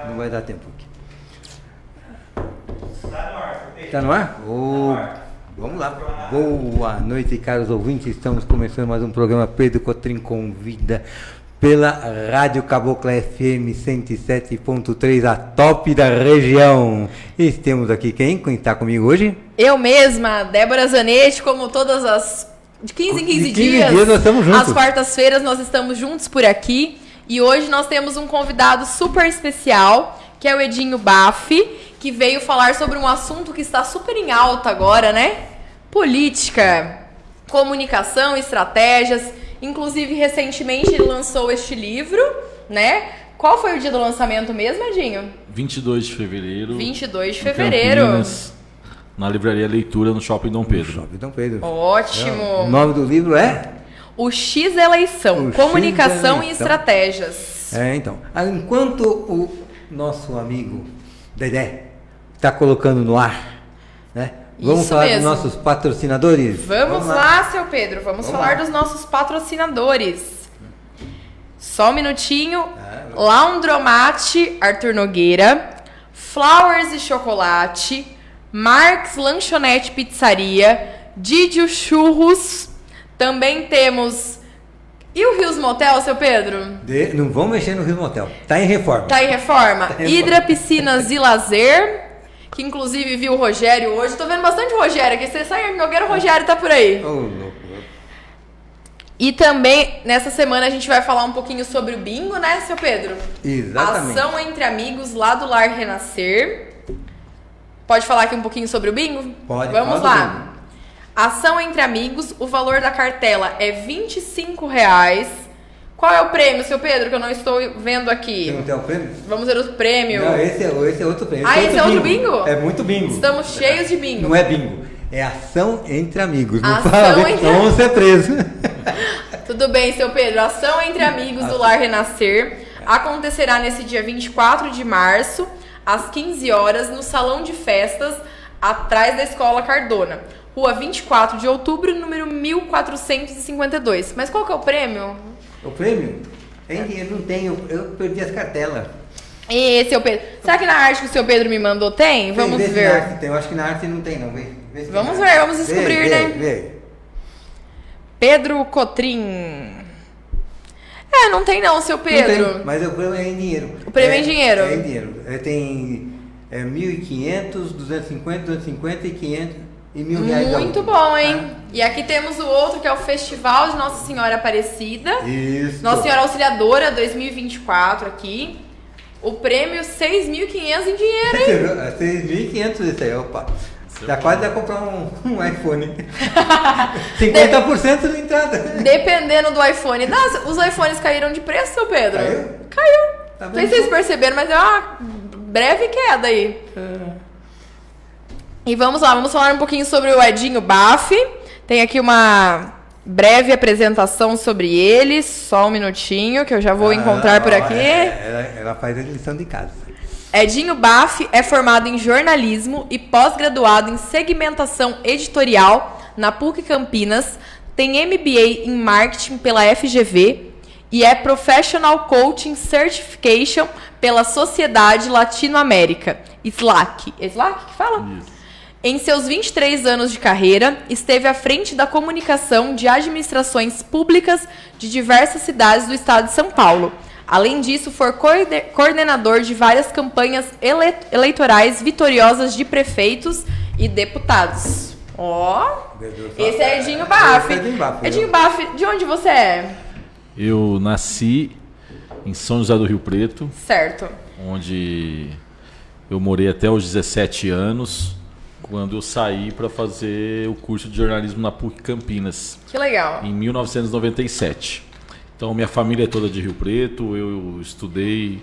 Não vai dar tempo aqui. Está no ar. Está no ar? Vamos lá. Boa noite, caros ouvintes. Estamos começando mais um programa Pedro Cotrim Convida pela Rádio Cabocla FM 107.3, a top da região. E temos aqui quem está comigo hoje? Eu mesma, Débora Zanetti, como todas as... De 15 em 15 dias nós estamos juntos. Às quartas-feiras nós estamos juntos por aqui. E hoje nós temos um convidado super especial, que é o Edinho Baffi, que veio falar sobre um assunto que está super em alta agora, né? Política, comunicação, estratégias. Inclusive, recentemente ele lançou este livro, né? Qual foi o dia do lançamento mesmo, Edinho? 22 de fevereiro. 22 de fevereiro. Campinas, na livraria Leitura, no Shopping Dom Pedro. Shopping Dom Pedro. Ótimo. O nome do livro é? O X Eleição, Comunicação X Eleição. e Estratégias. Então, enquanto o nosso amigo Dedé está colocando no ar, né? Vamos Isso falar mesmo. dos nossos patrocinadores? Vamos lá, seu Pedro, vamos falar dos nossos patrocinadores. Só um minutinho. Laundromat Arthur Nogueira, Flowers e Chocolate, Marx Lanchonete Pizzaria, Didio Churros, também temos... E o Rios Motel, seu Pedro? Não vamos mexer no Rio Motel. Tá em reforma. Tá em reforma. Tá em Hidra reforma. Piscinas e Lazer, que inclusive viu o Rogério hoje. Tô vendo bastante Rogério aqui. Você sai Nogueira, o Rogério tá por aí. Ô, louco. E também, nessa semana, a gente vai falar um pouquinho sobre o bingo, né, seu Pedro? Exatamente. Ação entre amigos lá do Lar Renascer. Pode falar aqui um pouquinho sobre o bingo? Pode. Vamos fala do lá. bingo. Ação entre amigos, o valor da cartela é R$25. Qual é o prêmio, seu Pedro, que eu não estou vendo aqui? Você não tem o prêmio? Vamos ver o prêmio. Não, esse é outro prêmio. Esse é outro bingo? É muito bingo. Estamos cheios de bingo. Não é bingo. É ação entre amigos. Não Ação fala, entre- vamos ser presos. Tudo bem, seu Pedro. Ação entre amigos do Lar Renascer acontecerá nesse dia 24 de março, às 15 horas, no Salão de Festas, atrás da Escola Cardona. Rua 24 de outubro, número 1452. Mas qual que é o prêmio? O prêmio? Tem dinheiro, não tem. Eu perdi as cartelas. E, seu Pedro, será que na arte que o seu Pedro me mandou tem? Vamos Vê se na ver. arte tem. Eu acho que na arte não tem, não. Vê se tem Vamos na ver, arte. vamos descobrir, né? Vê. Pedro Cotrim. Não tem não, seu Não Pedro. tem, mas o prêmio é em dinheiro. O prêmio é em dinheiro? É em dinheiro. Tem 1.500, 250, 250 e 500 e R$1.000. Muito bom, hein? E aqui temos o outro, que é o Festival de Nossa Senhora Aparecida. Isso. Nossa Senhora Auxiliadora 2024 aqui. O prêmio 6.500 em dinheiro, hein? 6.500 esse aí, opa. Já quase vai comprar um iPhone. 50% de entrada. Dependendo do iPhone. Os iPhones caíram de preço, seu Pedro? Caiu? Tá Não sei se vocês perceberam, mas é uma breve queda aí. E vamos lá, vamos falar um pouquinho sobre o Edinho Baffi. Tem aqui uma breve apresentação sobre ele. Só um minutinho, que eu já vou encontrar por aqui. Ela faz a lição de casa. Edinho Baffi é formado em jornalismo e pós-graduado em segmentação editorial na PUC Campinas, tem MBA em marketing pela FGV e é Professional Coaching Certification pela Sociedade Latino-América, SLAC. É SLAC que fala? Isso. Em seus 23 anos de carreira, esteve à frente da comunicação de administrações públicas de diversas cidades do estado de São Paulo. Além disso, foi coordenador de várias campanhas eleitorais vitoriosas de prefeitos e deputados. Esse é Edinho Baffi. Edinho Baffi, de onde você é? Eu nasci em São José do Rio Preto, Certo. onde eu morei até os 17 anos, quando eu saí para fazer o curso de jornalismo na PUC Campinas, Que legal. em 1997. Então, minha família é toda de Rio Preto, eu estudei,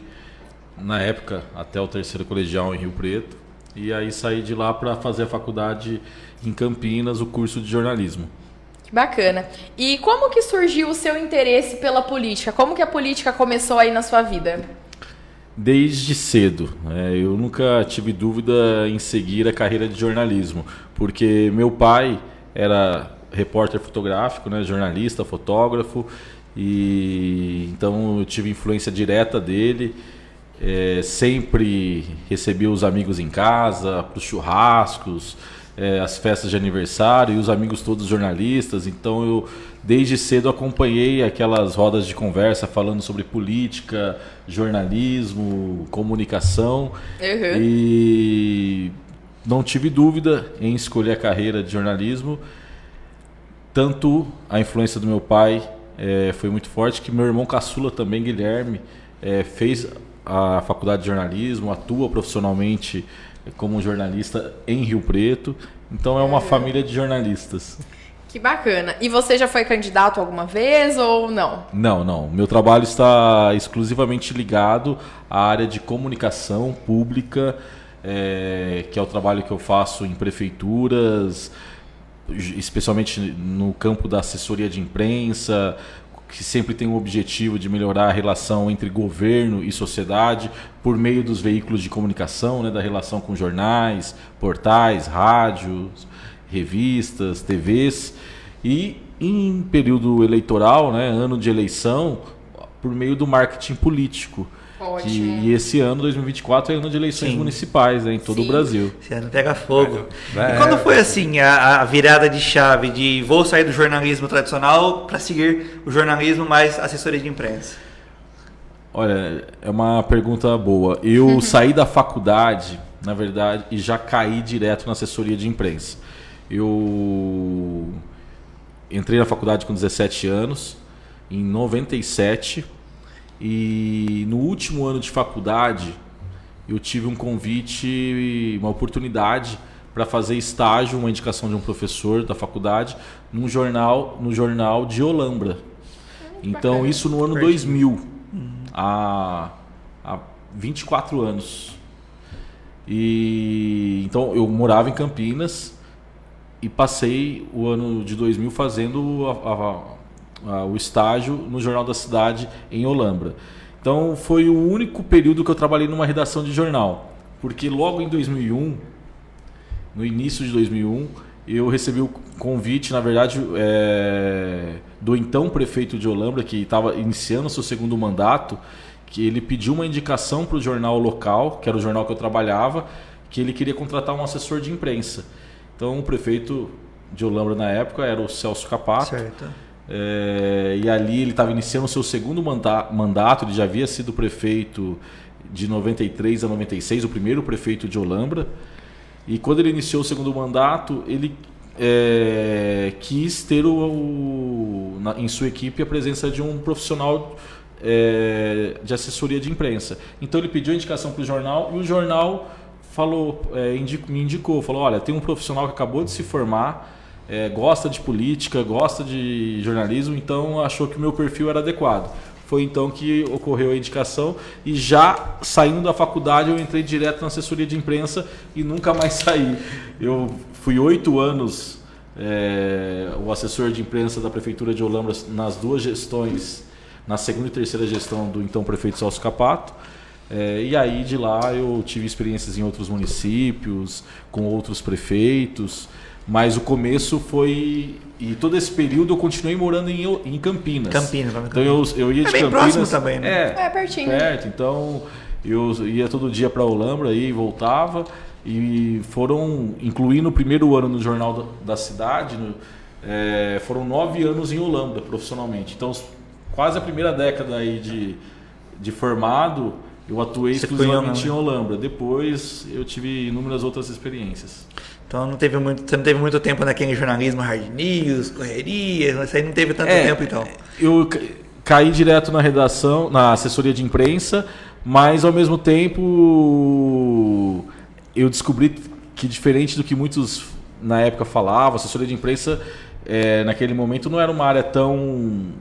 na época, até o terceiro colegial em Rio Preto, e aí saí de lá para fazer a faculdade em Campinas, o curso de jornalismo. Que bacana. E como que surgiu o seu interesse pela política? Como que a política começou aí na sua vida? Desde cedo. Eu nunca tive dúvida em seguir a carreira de jornalismo, porque meu pai era repórter fotográfico, né, jornalista, fotógrafo, e então eu tive influência direta dele. Sempre recebi os amigos em casa, para os churrascos, as festas de aniversário, e os amigos todos jornalistas. Então eu desde cedo acompanhei aquelas rodas de conversa falando sobre política, jornalismo, comunicação. E não tive dúvida em escolher a carreira de jornalismo. Tanto a influência do meu pai foi muito forte, que meu irmão caçula também, Guilherme, fez a faculdade de jornalismo, atua profissionalmente como jornalista em Rio Preto. Então é uma família de jornalistas. Que bacana. E você já foi candidato alguma vez ou não? Não. Meu trabalho está exclusivamente ligado à área de comunicação pública, que é o trabalho que eu faço em prefeituras, especialmente no campo da assessoria de imprensa, que sempre tem o objetivo de melhorar a relação entre governo e sociedade por meio dos veículos de comunicação, né, da relação com jornais, portais, rádios, revistas, TVs, e em período eleitoral, né, ano de eleição, por meio do marketing político. E esse ano, 2024, é ano de eleições municipais, né, em todo o Brasil. Esse ano pega fogo. E quando foi assim a virada de chave de vou sair do jornalismo tradicional para seguir o jornalismo mais assessoria de imprensa? Olha, é uma pergunta boa. Eu saí da faculdade, na verdade, e já caí direto na assessoria de imprensa. Eu entrei na faculdade com 17 anos, em 97, e no último ano de faculdade eu tive um convite, uma oportunidade para fazer estágio, uma indicação de um professor da faculdade, no jornal de Olambra. Então isso no ano 2000, há 24 anos. E então eu morava em Campinas e passei o ano de 2000 fazendo o estágio no Jornal da Cidade em Olambra. Então foi o único período que eu trabalhei numa redação de jornal, porque logo em 2001, no início de 2001, eu recebi o convite, na verdade, do então prefeito de Olambra, que estava iniciando seu segundo mandato, que ele pediu uma indicação para o jornal local, que era o jornal que eu trabalhava, que ele queria contratar um assessor de imprensa. Então o prefeito de Olambra na época era o Celso Capato. Certo. E ali ele estava iniciando o seu segundo mandato, ele já havia sido prefeito de 93 a 96, o primeiro prefeito de Olambra. E quando ele iniciou o segundo mandato, ele quis ter em sua equipe a presença de um profissional de assessoria de imprensa. Então ele pediu a indicação para o jornal, e o jornal me indicou, falou: olha, tem um profissional que acabou de se formar, gosta de política, gosta de jornalismo, então achou que o meu perfil era adequado. Foi então que ocorreu a indicação, e já saindo da faculdade eu entrei direto na assessoria de imprensa e nunca mais saí. Eu fui 8 anos o assessor de imprensa da Prefeitura de Olambra nas duas gestões, na segunda e terceira gestão do então prefeito Celso Capato. E aí de lá eu tive experiências em outros municípios, com outros prefeitos, mas o começo foi... E todo esse período eu continuei morando em Campinas. Então eu ia de bem Campinas... próximo também, né? Pertinho. Perto, então eu ia todo dia para Olambra e voltava. E foram, incluindo o primeiro ano no Jornal da Cidade, foram 9 anos em Olambra profissionalmente. Então quase a primeira década aí de formado... Eu atuei exclusivamente em Olambra. Depois eu tive inúmeras outras experiências. Então você não teve muito tempo naquele jornalismo hard news, correria, isso aí não teve tanto tempo então. Eu caí direto na redação, na assessoria de imprensa, mas ao mesmo tempo eu descobri que, diferente do que muitos na época falavam, a assessoria de imprensa naquele momento não era uma área tão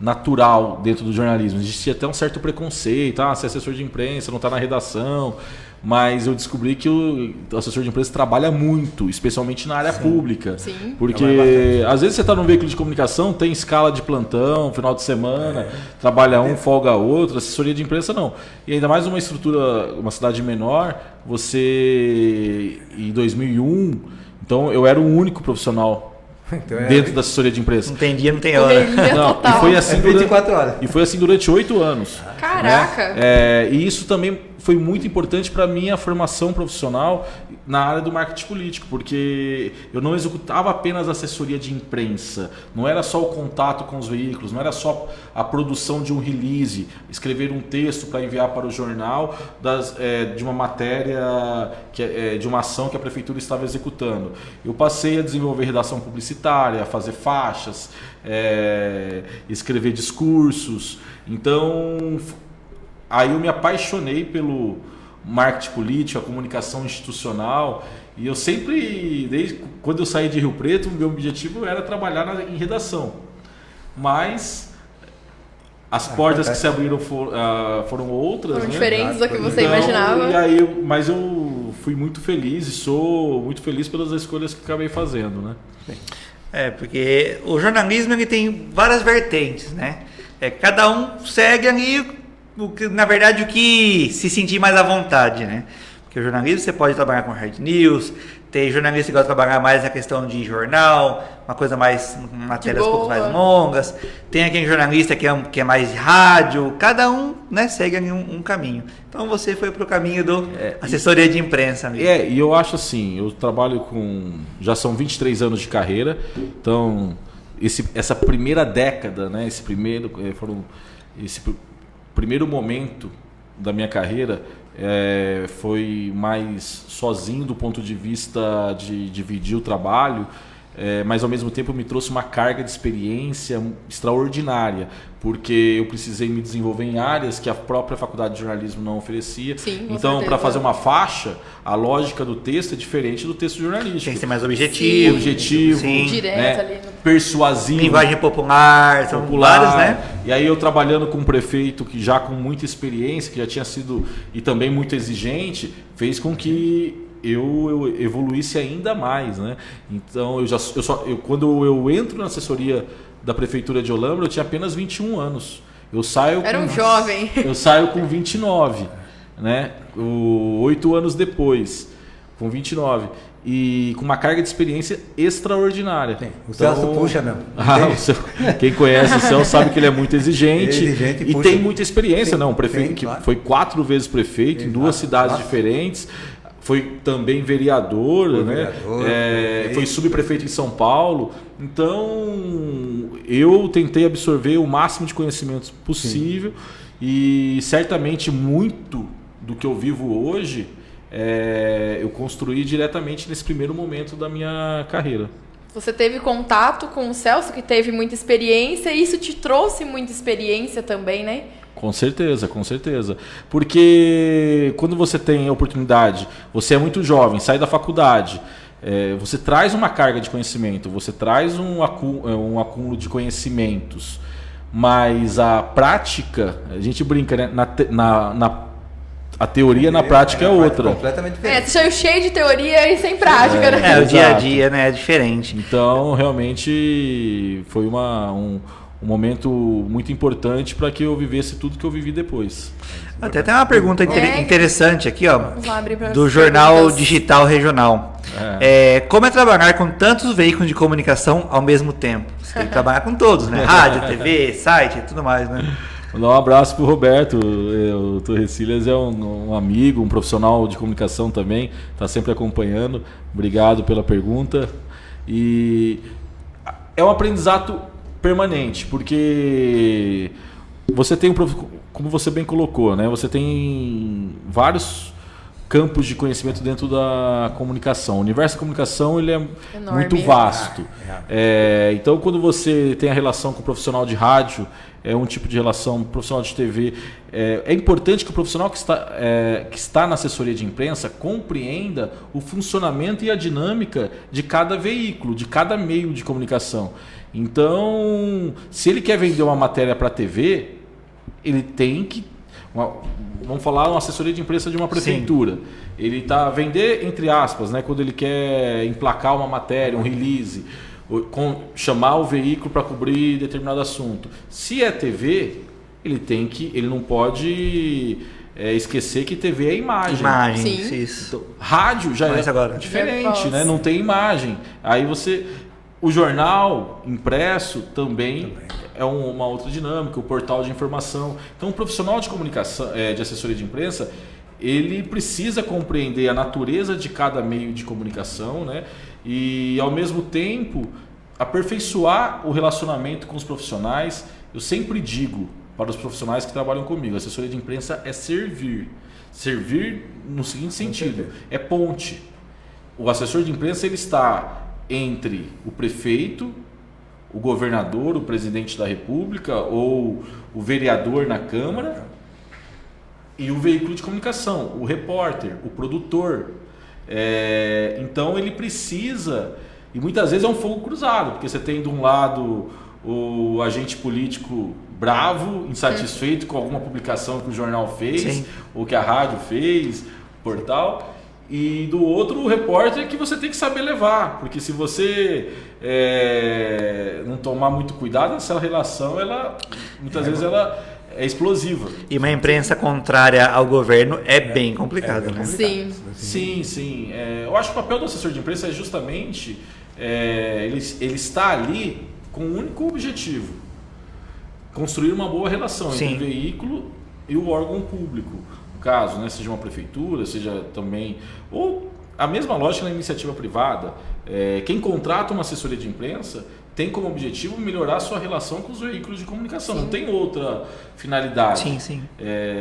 natural dentro do jornalismo. Existia até um certo preconceito, ser assessor de imprensa, não está na redação, mas eu descobri que o assessor de imprensa trabalha muito, especialmente na área pública. Sim. Porque às vezes você está num veículo de comunicação, tem escala de plantão, final de semana, trabalha um, folga outro, assessoria de imprensa não. E ainda mais uma estrutura, uma cidade menor, você em 2001, então eu era o único profissional Então dentro da assessoria de imprensa. Não tem dia, não tem hora. Correria Não, total. e foi assim 24 horas. E foi assim durante 8 anos. Caraca! Né? E isso também foi muito importante para a minha formação profissional na área do marketing político, porque eu não executava apenas assessoria de imprensa, não era só o contato com os veículos, não era só a produção de um release, escrever um texto para enviar para o jornal de uma matéria, de uma ação que a prefeitura estava executando. Eu passei a desenvolver redação publicitária, a fazer faixas, escrever discursos. Então, aí eu me apaixonei pelo marketing político, a comunicação institucional, e eu sempre, desde quando eu saí de Rio Preto, o meu objetivo era trabalhar em redação. Mas as portas que se abriram foram outras, Foram né? diferentes do que você Então, imaginava. E aí, mas eu fui muito feliz e sou muito feliz pelas escolhas que acabei fazendo, né? Porque o jornalismo ele tem várias vertentes, né? Cada um segue ali, na verdade, o que se sentir mais à vontade, né? Porque o jornalismo você pode trabalhar com hard news, tem jornalista que gosta de trabalhar mais na questão de jornal, uma coisa mais, matérias um pouco mais longas. Tem aquele jornalista que é mais rádio, cada um, né, segue ali um caminho. Então você foi para o caminho do assessoria de imprensa. Amigo. E eu acho assim, eu trabalho já são 23 anos de carreira, então essa primeira década, né, esse primeiro momento da minha carreira foi mais sozinho do ponto de vista de dividir o trabalho, mas ao mesmo tempo me trouxe uma carga de experiência extraordinária, porque eu precisei me desenvolver em áreas que a própria faculdade de jornalismo não oferecia. Sim, então, para fazer uma faixa, a lógica do texto é diferente do texto jornalístico. Tem que ser mais objetivo. Sim. Direto ali. Persuasivo. Linguagem popular, são vários, né? E aí eu trabalhando com um prefeito que já com muita experiência, que já tinha sido e também muito exigente, fez com que eu evoluísse ainda mais, né? Então quando eu entro na assessoria da prefeitura de Olambra, eu tinha apenas 21 anos. Era um jovem. Eu saio com 29, né? 8 anos depois, com 29. E com uma carga de experiência extraordinária. O Celso puxa mesmo. Quem conhece o Celso sabe que ele é muito exigente, e puxa. tem muita experiência. Sim, um prefeito que claro. foi 4 vezes prefeito em 2 cidades diferentes. Foi também vereador, né? Foi subprefeito em São Paulo. Então, eu tentei absorver o máximo de conhecimentos possível. E certamente muito do que eu vivo hoje eu construí diretamente nesse primeiro momento da minha carreira. Você teve contato com o Celso, que teve muita experiência, e isso te trouxe muita experiência também, né? Com certeza, com certeza. Porque quando você tem a oportunidade, você é muito jovem, sai da faculdade, você traz uma carga de conhecimento, você traz um acúmulo de conhecimentos, mas a prática, a gente brinca, né? A teoria na prática é outra. Completamente diferente. Você saiu cheio de teoria e sem prática, né? O dia a dia, né, é diferente. Então, realmente, foi um momento muito importante para que eu vivesse tudo que eu vivi depois. Até tem uma pergunta interessante aqui, ó, Vamos lá abrir para do as Jornal perguntas. Digital Regional. Como é trabalhar com tantos veículos de comunicação ao mesmo tempo? Você tem que trabalhar com todos, né? Rádio, TV, site e tudo mais, né? Vou dar um abraço pro Roberto. O Torrecilhas é um amigo, um profissional de comunicação também, está sempre acompanhando. Obrigado pela pergunta. E é um aprendizado permanente, porque você tem, como você bem colocou, né? Você tem vários campos de conhecimento dentro da comunicação. O universo da comunicação ele é enorme, muito vasto. Então, quando você tem a relação com o profissional de rádio, é um tipo de relação, profissional de TV. É importante que o profissional que está na assessoria de imprensa compreenda o funcionamento e a dinâmica de cada veículo, de cada meio de comunicação. Então, se ele quer vender uma matéria para a TV, ele tem que... vamos falar uma assessoria de imprensa de uma prefeitura. Sim. Ele está vender, entre aspas, né, quando ele quer emplacar uma matéria, um release, chamar o veículo para cobrir determinado assunto. Se é TV, ele não pode esquecer que TV é imagem. Sim. Isso. Então, rádio já é agora diferente, né? Não tem imagem. Aí você... O jornal impresso também é uma outra dinâmica, o portal de informação. Então, o profissional de comunicação, de assessoria de imprensa, ele precisa compreender a natureza de cada meio de comunicação, né? E, ao mesmo tempo, aperfeiçoar o relacionamento com os profissionais. Eu sempre digo para os profissionais que trabalham comigo, a assessoria de imprensa é servir. Servir no seguinte sentido, é ponte. O assessor de imprensa ele está entre o prefeito, o governador, o presidente da República ou o vereador na Câmara e o veículo de comunicação, o repórter, o produtor. Então ele precisa, e muitas vezes é um fogo cruzado, porque você tem de um lado o agente político bravo, insatisfeito com alguma publicação que o jornal fez, Sim. ou que a rádio fez, portal, e do outro o repórter que você tem que saber levar, porque se você não tomar muito cuidado, essa relação muitas vezes ela é explosiva. E uma imprensa contrária ao governo é bem complicado, né? Sim. Sim. Eu acho que o papel do assessor de imprensa é justamente ele está ali com um único objetivo: construir uma boa relação entre o veículo e o órgão público. No caso, né, seja uma prefeitura, seja também... Ou a mesma lógica na iniciativa privada. Quem contrata uma assessoria de imprensa tem como objetivo melhorar a sua relação com os veículos de comunicação. Sim. Não tem outra finalidade. Sim.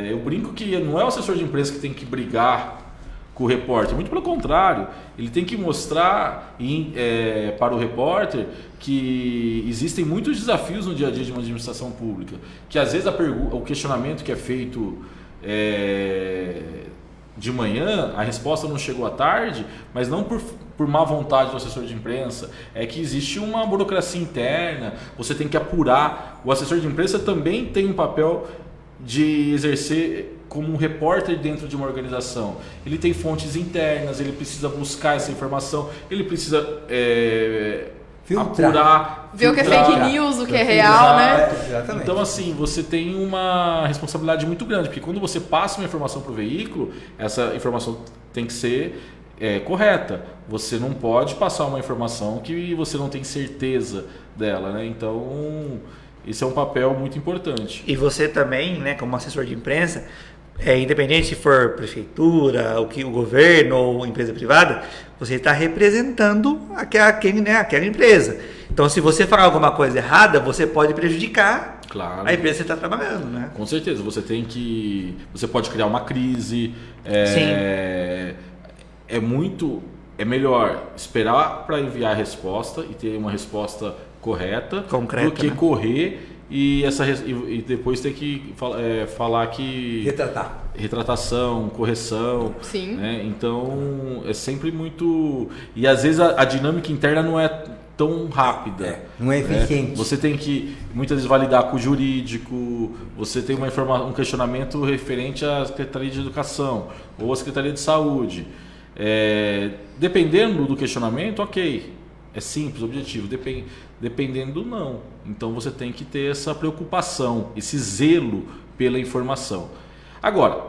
Eu brinco que não é o assessor de imprensa que tem que brigar com o repórter. Muito pelo contrário. Ele tem que mostrar para o repórter que existem muitos desafios no dia a dia de uma administração pública. Que às vezes o questionamento que é feito de manhã, a resposta não chegou à tarde, mas não por má vontade do assessor de imprensa, é que existe uma burocracia interna, você tem que apurar. O assessor de imprensa também tem um papel de exercer como um repórter dentro de uma organização. Ele tem fontes internas, ele precisa buscar essa informação, ele precisa apurar, ver o que é fake news, o que é real, né? Exatamente. Então, assim, você tem uma responsabilidade muito grande, porque quando você passa uma informação para o veículo, essa informação tem que ser correta. Você não pode passar uma informação que você não tem certeza dela, né? Então, esse é um papel muito importante. E você também, né, como assessor de imprensa, independente se for prefeitura, o governo ou empresa privada, você está representando aquela empresa. Então, se você falar alguma coisa errada, você pode prejudicar a empresa que você está trabalhando, né? Com certeza, você pode criar uma crise. Sim. É melhor esperar para enviar a resposta e ter uma resposta correta, concreta, do que correr e depois ter que falar que... Retratação, correção. Sim. Né? Então, é sempre muito... E às vezes a dinâmica interna não é tão rápida. Não é eficiente. Você tem que, muitas vezes, validar com o jurídico, você tem um questionamento referente à Secretaria de Educação ou à Secretaria de Saúde. Dependendo do questionamento, ok, é simples, objetivo. Dependendo, não. Então você tem que ter essa preocupação, esse zelo pela informação. Agora,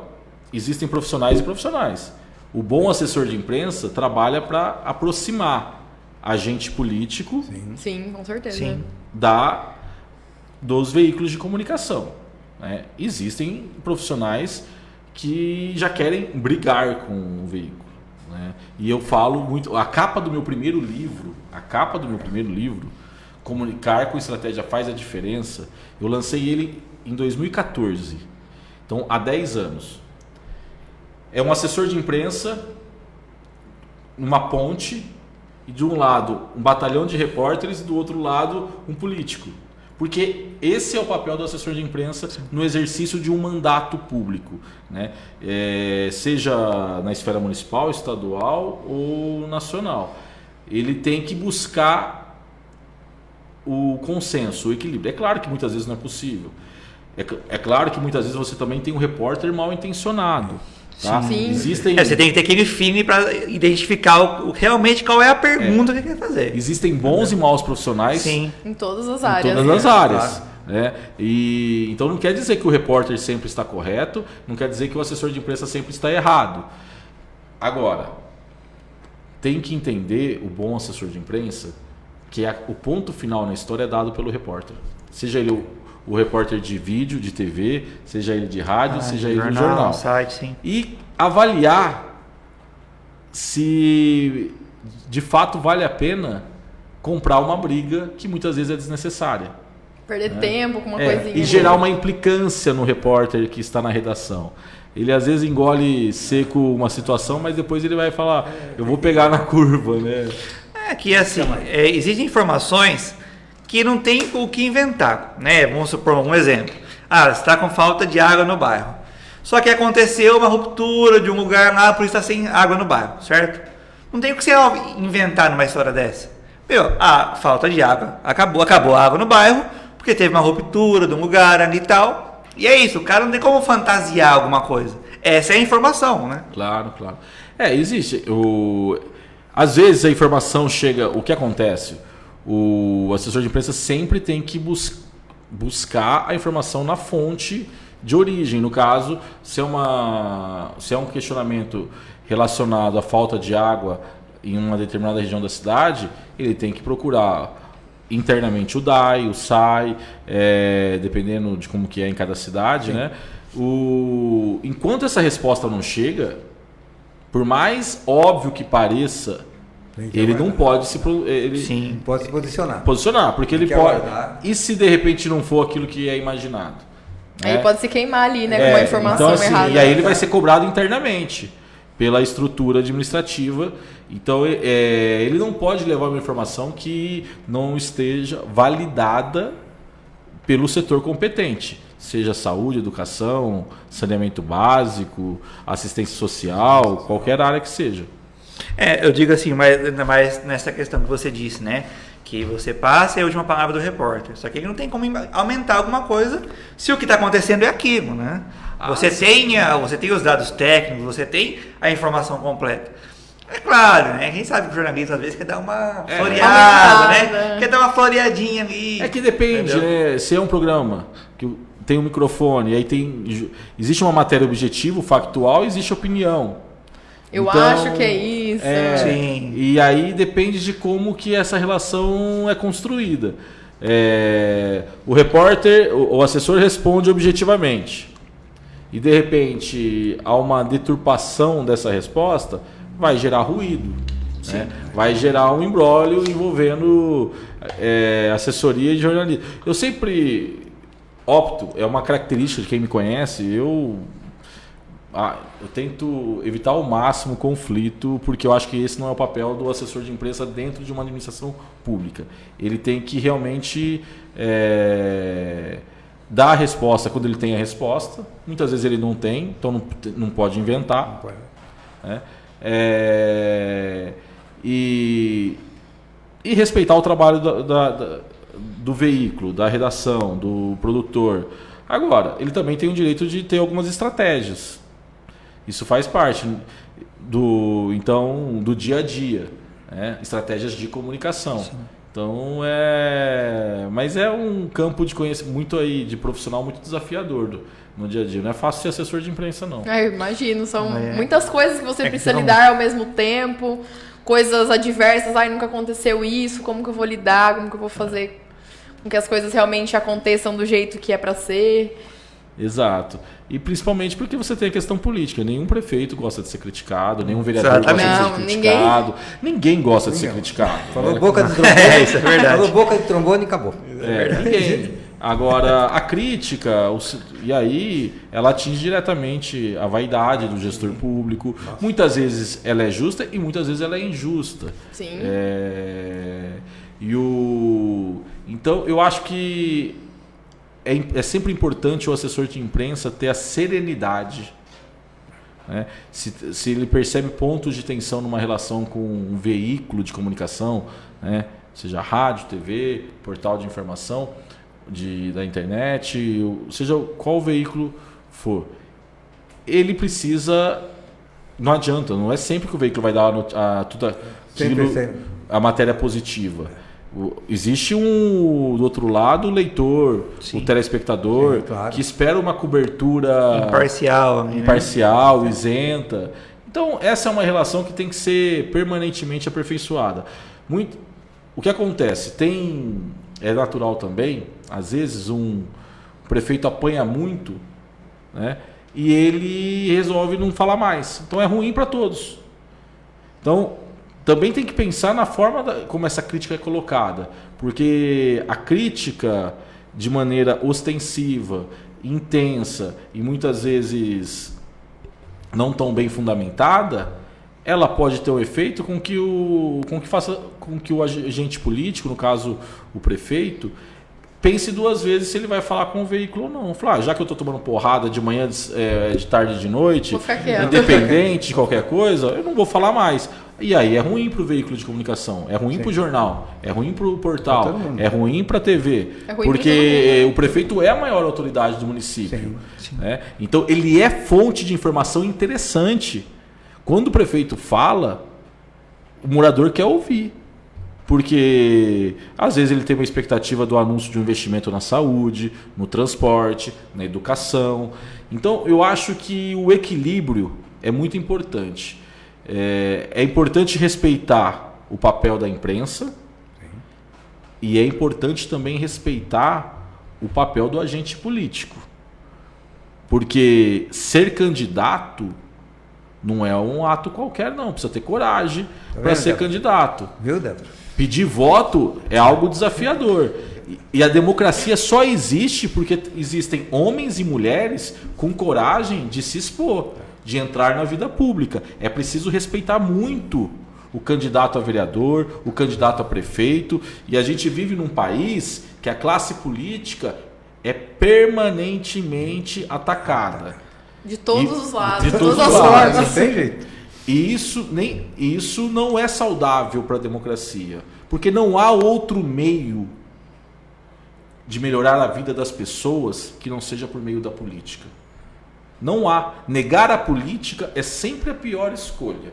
existem profissionais e profissionais. O bom assessor de imprensa trabalha para aproximar agente político Sim, com certeza. Sim. Dos veículos de comunicação. Né? Existem profissionais que já querem brigar com o veículo. Né? E eu falo muito, a capa do meu primeiro livro, Comunicar com Estratégia Faz a Diferença, eu lancei ele em 2014, então há 10 anos. É um assessor de imprensa numa ponte, e de um lado um batalhão de repórteres e do outro lado um político. Porque esse é o papel do assessor de imprensa no exercício de um mandato público, né? Seja na esfera municipal, estadual ou nacional. Ele tem que buscar o consenso, o equilíbrio. É claro que muitas vezes não é possível. É claro que muitas vezes você também tem um repórter mal intencionado. Tá? Sim. Você tem que ter aquele feeling para identificar realmente qual é a pergunta que quer fazer. Existem bons e maus profissionais. Sim. Em todas as áreas. Em todas as áreas. Né? Então não quer dizer que o repórter sempre está correto, não quer dizer que o assessor de imprensa sempre está errado. Agora, tem que entender o bom assessor de imprensa que o ponto final na história é dado pelo repórter. Seja ele o repórter de vídeo, de TV, seja ele de rádio, seja ele do jornal. Site, sim. E avaliar se de fato vale a pena comprar uma briga que muitas vezes é desnecessária. Perder tempo com uma coisinha. E gerar uma implicância no repórter que está na redação. Ele às vezes engole seco uma situação, mas depois ele vai falar, eu vou pegar na curva, né? É que assim, existem informações que não tem o que inventar, né? Vamos supor um exemplo. Você está com falta de água no bairro. Só que aconteceu uma ruptura de um lugar lá, por isso está sem água no bairro, certo? Não tem o que você inventar numa história dessa. A falta de água, acabou a água no bairro, porque teve uma ruptura de um lugar ali e tal. E é isso, o cara não tem como fantasiar alguma coisa. Essa é a informação, né? Claro. Existe. Às vezes a informação chega... O que acontece? O assessor de imprensa sempre tem que buscar a informação na fonte de origem. No caso, se é um questionamento relacionado à falta de água em uma determinada região da cidade, ele tem que procurar internamente o DAI, o SAI, dependendo de como que é em cada cidade, né? Enquanto essa resposta não chega, por mais óbvio que pareça, ele não pode pode se posicionar. Porque ele pode. Aguardar. E se de repente não for aquilo que é imaginado? Aí ele pode se queimar ali, né? Com uma informação então, assim, errada. E aí ele vai ser cobrado internamente pela estrutura administrativa. Então ele não pode levar uma informação que não esteja validada pelo setor competente. Seja saúde, educação, saneamento básico, assistência social, qualquer área que seja. Eu digo assim, mas ainda mais nessa questão que você disse, né? Que você passa e é a última palavra do repórter. Só que ele não tem como aumentar alguma coisa se o que está acontecendo é aquilo, né? Você tem os dados técnicos, você tem a informação completa. É claro, né? Quem sabe que o jornalista às vezes quer dar uma floreada, né? Quer dar uma floreadinha ali. É que depende, né? Se é um programa que tem um microfone, aí existe uma matéria objetiva, factual, existe opinião. Eu acho que é isso. Sim. E aí depende de como que essa relação é construída. O repórter, o assessor responde objetivamente. E de repente há uma deturpação dessa resposta, vai gerar ruído. Né? Vai gerar um imbróglio envolvendo assessoria e jornalismo. Eu sempre opto, é uma característica de quem me conhece, eu tento evitar ao máximo conflito, porque eu acho que esse não é o papel do assessor de imprensa dentro de uma administração pública. Ele tem que realmente dar a resposta quando ele tem a resposta. Muitas vezes ele não tem, então não pode inventar. Não pode. Né? E respeitar o trabalho do veículo, da redação, do produtor. Agora, ele também tem o direito de ter algumas estratégias. Isso faz parte do dia a dia, né? Estratégias de comunicação. Sim. Então mas é um campo de conhecimento muito aí de profissional muito desafiador no dia a dia. Não é fácil ser assessor de imprensa, não. Eu imagino, são muitas coisas que você precisa lidar ao mesmo tempo, coisas adversas. Nunca aconteceu isso, como que eu vou lidar, como que eu vou fazer com que as coisas realmente aconteçam do jeito que é para ser. Exato. E principalmente porque você tem a questão política. Nenhum prefeito gosta de ser criticado, nenhum vereador gosta de ser criticado. Ninguém gosta de ser criticado. Falou boca de trombone. Isso é verdade. Falou boca de trombone e acabou. Ninguém. Agora, a crítica, e aí ela atinge diretamente a vaidade do gestor público. Nossa. Muitas vezes ela é justa e muitas vezes ela é injusta. Sim. Então, eu acho que é sempre importante o assessor de imprensa ter a serenidade. Né? Se ele percebe pontos de tensão numa relação com um veículo de comunicação, né? Seja rádio, TV, portal de informação da internet, seja qual veículo for, ele precisa... Não adianta, não é sempre que o veículo vai dar a matéria positiva. Existe do outro lado o leitor, o telespectador, claro, que espera uma cobertura imparcial, isenta. Então essa é uma relação que tem que ser permanentemente aperfeiçoada. O que acontece? É natural também, às vezes o prefeito apanha muito, né? E ele resolve não falar mais. Então é ruim para todos. Então também tem que pensar na forma como essa crítica é colocada, porque a crítica de maneira ostensiva, intensa e muitas vezes não tão bem fundamentada, ela pode ter um efeito com que o agente político, no caso o prefeito, pense duas vezes se ele vai falar com o veículo ou não. Falar, já que eu estou tomando porrada de manhã, de tarde, de noite, independente de qualquer coisa, eu não vou falar mais. E aí é ruim para o veículo de comunicação, é ruim para o jornal, é ruim para o portal, é ruim para a TV, porque o prefeito é a maior autoridade do município. Né? Então ele é fonte de informação interessante. Quando o prefeito fala, o morador quer ouvir. Porque às vezes ele tem uma expectativa do anúncio de um investimento na saúde, no transporte, na educação. Então eu acho que o equilíbrio é muito importante. É importante respeitar o papel da imprensa e é importante também respeitar o papel do agente político. Porque ser candidato não é um ato qualquer, não. Precisa ter coragem para ser candidato. Viu, Débora? Pedir voto é algo desafiador. E a democracia só existe porque existem homens e mulheres com coragem de se expor, de entrar na vida pública. É preciso respeitar muito o candidato a vereador, o candidato a prefeito. E a gente vive num país que a classe política é permanentemente atacada. De todos os lados, de todas todos as os lados. formas. Não tem jeito. E isso não é saudável para a democracia. Porque não há outro meio de melhorar a vida das pessoas que não seja por meio da política. Não há. Negar a política é sempre a pior escolha.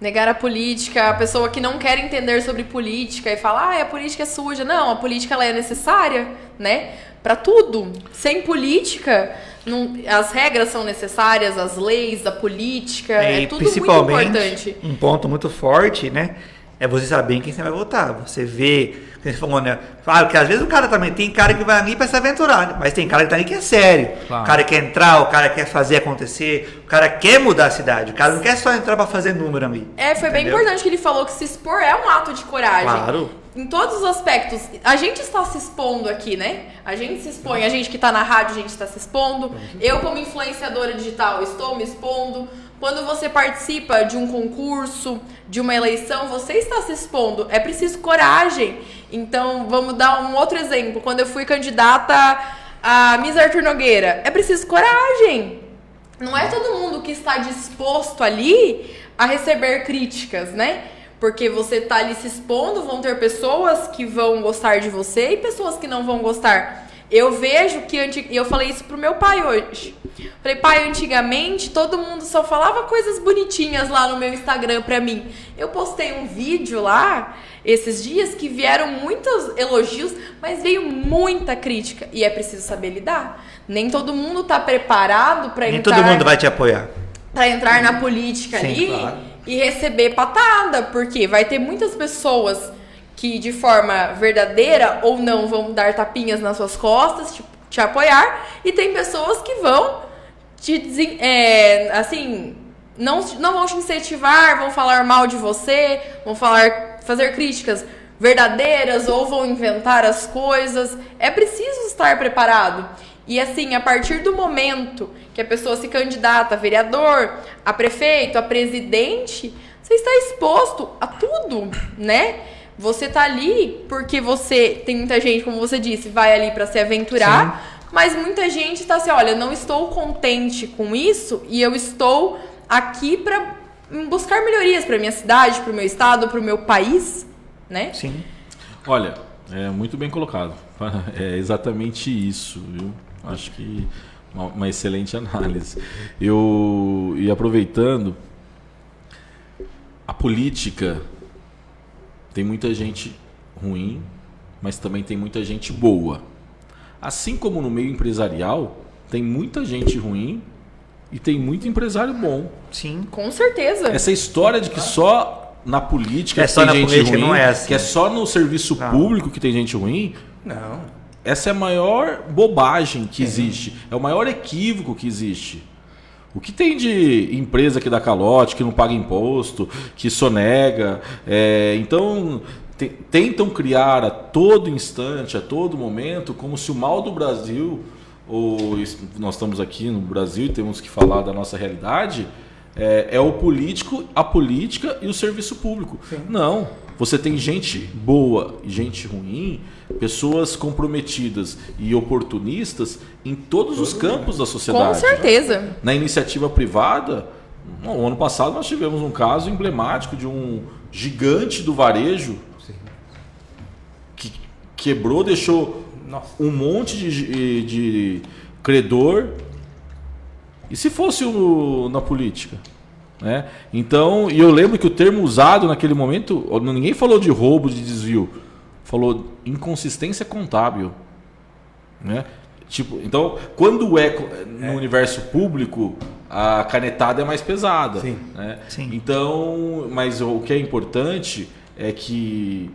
Negar a política, a pessoa que não quer entender sobre política e fala, a política é suja. Não, a política ela é necessária, né? Para tudo. Sem política, as regras são necessárias, as leis, a política, é tudo muito importante. Um ponto muito forte, né? É você saber em quem você vai votar. Você vê, você falou, né? Claro que às vezes o cara também tem cara que vai ali para se aventurar, né? Mas tem cara que tá ali que é sério. Claro. O cara quer entrar, o cara quer fazer acontecer, o cara quer mudar a cidade. O cara não quer só entrar para fazer número ali. Foi bem importante que ele falou que se expor é um ato de coragem. Claro. Em todos os aspectos. A gente está se expondo aqui, né? A gente se expõe. A gente que está na rádio, a gente está se expondo. Eu, como influenciadora digital, estou me expondo. Quando você participa de um concurso, de uma eleição, você está se expondo. É preciso coragem. Então, vamos dar um outro exemplo. Quando eu fui candidata a Miss Arthur Nogueira, é preciso coragem. Não é todo mundo que está disposto ali a receber críticas, né? Porque você está ali se expondo, vão ter pessoas que vão gostar de você e pessoas que não vão gostar. Eu vejo que... eu falei isso pro meu pai hoje. Falei, pai, antigamente todo mundo só falava coisas bonitinhas lá no meu Instagram pra mim. Eu postei um vídeo lá, esses dias, que vieram muitos elogios, mas veio muita crítica. E é preciso saber lidar. Nem todo mundo tá preparado pra entrar... Nem todo mundo vai te apoiar. Pra entrar na política. Sim, ali, claro. E receber patada. Porque vai ter muitas pessoas que de forma verdadeira ou não vão dar tapinhas nas suas costas, te apoiar, e tem pessoas que vão não vão te incentivar, vão falar mal de você, vão fazer críticas verdadeiras ou vão inventar as coisas. É preciso estar preparado. E assim, a partir do momento que a pessoa se candidata a vereador, a prefeito, a presidente, você está exposto a tudo, né? Você tá ali porque tem muita gente, como você disse, vai ali para se aventurar, sim. Mas muita gente tá assim, olha, não estou contente com isso e eu estou aqui para buscar melhorias para minha cidade, para o meu estado, para o meu país, né? Sim. Olha, é muito bem colocado. É exatamente isso, viu? Acho que uma excelente análise. E aproveitando, a política... Tem muita gente ruim, mas também tem muita gente boa. Assim como no meio empresarial, tem muita gente ruim e tem muito empresário bom. Sim, com certeza. Essa história de que só na política É que só tem na gente política, ruim, não é assim. que é só no serviço público que tem gente ruim. Não. Essa é a maior bobagem que existe. É o maior equívoco que existe. O que tem de empresa que dá calote, que não paga imposto, que sonega. Então, tentam criar a todo instante, a todo momento, como se o mal do Brasil, ou nós estamos aqui no Brasil e temos que falar da nossa realidade, é o político, a política e o serviço público. Sim. Não. Você tem gente boa e gente ruim, pessoas comprometidas e oportunistas em todos os campos da sociedade. Com certeza. Na iniciativa privada, no ano passado nós tivemos um caso emblemático de um gigante do varejo que quebrou, deixou um monte de credor. E se fosse na política? Né? Então, e eu lembro que o termo usado naquele momento, ninguém falou de roubo, de desvio, falou inconsistência contábil, né? Tipo, então, quando no universo público, a canetada é mais pesada. Sim. Né? Sim. Então, mas o que é importante é que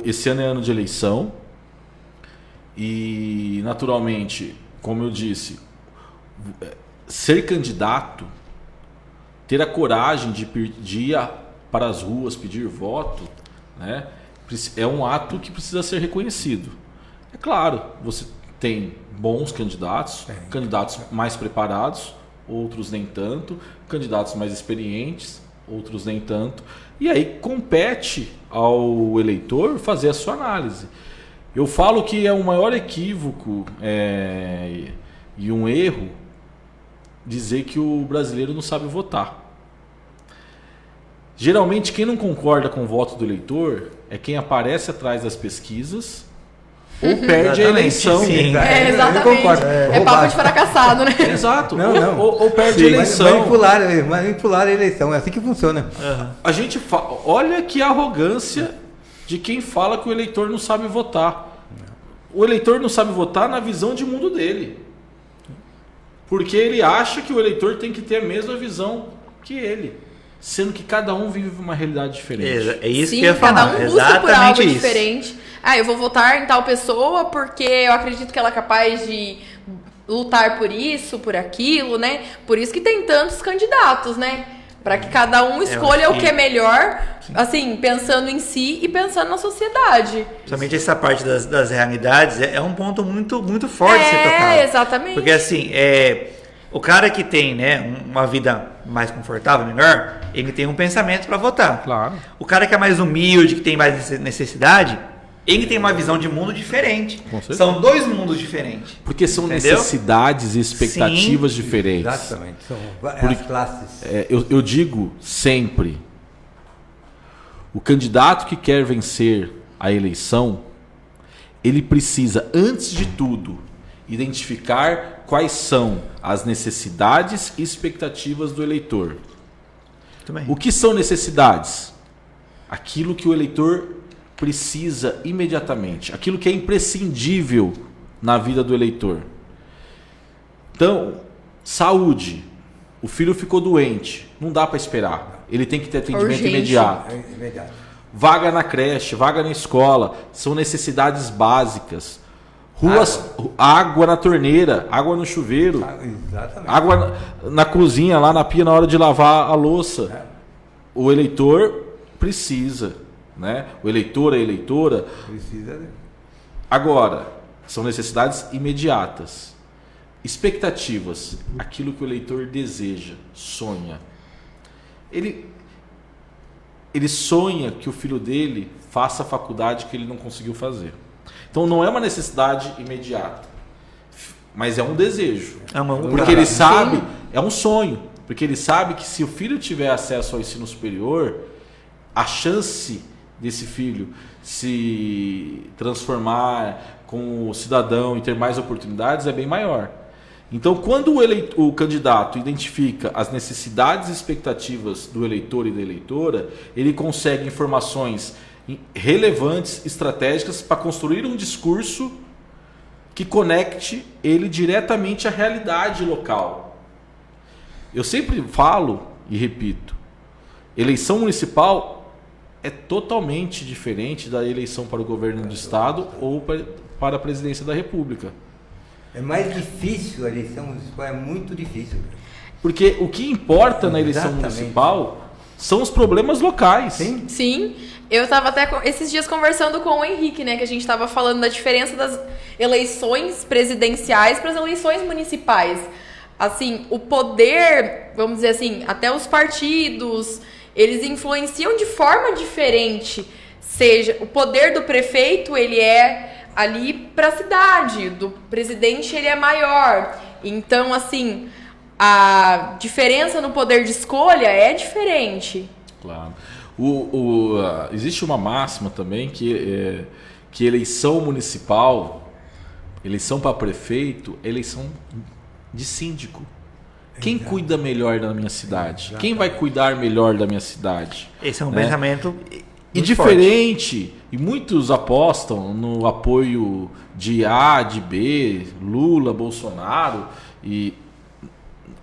esse ano é ano de eleição e, naturalmente, como eu disse, ser candidato, ter a coragem de ir para as ruas pedir voto, né, é um ato que precisa ser reconhecido. É claro, você tem bons candidatos, candidatos mais preparados, outros nem tanto, candidatos mais experientes, outros nem tanto, e aí compete ao eleitor fazer a sua análise. Eu falo que é o maior equívoco e um erro dizer que o brasileiro não sabe votar. Geralmente quem não concorda com o voto do eleitor é quem aparece atrás das pesquisas ou perde a eleição. Sim. Exatamente. Eu concordo. É papo de fracassado, né? Exato. Não. Ou perde a eleição. Manipular a eleição, é assim que funciona. A gente olha que arrogância de quem fala que o eleitor não sabe votar. O eleitor não sabe votar na visão de mundo dele. Porque ele acha que o eleitor tem que ter a mesma visão que ele, sendo que cada um vive uma realidade diferente. É isso Sim, que eu ia falar. cada um busca por algo Exatamente isso. diferente. Eu vou votar em tal pessoa porque eu acredito que ela é capaz de lutar por isso, por aquilo, né? Por isso que tem tantos candidatos, né? Para que cada um escolha o que é melhor, assim, pensando em si e pensando na sociedade. Principalmente essa parte das realidades é um ponto muito, muito forte de ser tocado. Exatamente. Porque assim, o cara que tem, né, uma vida mais confortável, melhor, ele tem um pensamento para votar. Claro. O cara que é mais humilde, que tem mais necessidade, ele tem uma visão de mundo diferente. Com certeza. São dois mundos diferentes. Porque são Entendeu? necessidades e expectativas Sim. diferentes. Exatamente. São as classes. Eu digo sempre, o candidato que quer vencer a eleição, ele precisa, antes de tudo, identificar quais são as necessidades e expectativas do eleitor. Muito bem. O que são necessidades? Aquilo que o eleitor precisa imediatamente, aquilo que é imprescindível na vida do eleitor. Então, saúde. O filho ficou doente, não dá para esperar. Ele tem que ter atendimento Urgente. imediato. Vaga na creche, vaga na escola, são necessidades básicas. Ruas, água na torneira, água no chuveiro, Exatamente. água na cozinha, lá na pia na hora de lavar a louça. O eleitor precisa, né? O eleitor, a eleitora. Precisa. Agora, são necessidades imediatas. Expectativas, aquilo que o eleitor deseja, sonha. Ele sonha que o filho dele faça a faculdade que ele não conseguiu fazer. Então não é uma necessidade imediata, mas é um desejo. Porque ele sabe, é um sonho, porque ele sabe que se o filho tiver acesso ao ensino superior, a chance desse filho se transformar como cidadão e ter mais oportunidades é bem maior. Então, quando o candidato identifica as necessidades e expectativas do eleitor e da eleitora, ele consegue informações relevantes, estratégicas, para construir um discurso que conecte ele diretamente à realidade local. Eu sempre falo e repito, eleição municipal é totalmente diferente da eleição para o governo do estado ou para a presidência da República. É mais difícil a eleição municipal, é muito difícil. Porque o que importa na eleição municipal são os problemas locais. Sim. Eu estava até esses dias conversando com o Henrique, né? Que a gente estava falando da diferença das eleições presidenciais para as eleições municipais. Assim, o poder, vamos dizer assim, até os partidos, eles influenciam de forma diferente. Seja, o poder do prefeito, ele é ali para a cidade, do presidente, ele é maior. Então, assim, a diferença no poder de escolha é diferente. Claro. Existe uma máxima também que eleição municipal, eleição para prefeito, é eleição de síndico. Quem cuida melhor da minha cidade? Quem vai cuidar melhor da minha cidade? Esse é um pensamento e diferente. Forte. E muitos apostam no apoio de A, de B, Lula, Bolsonaro. E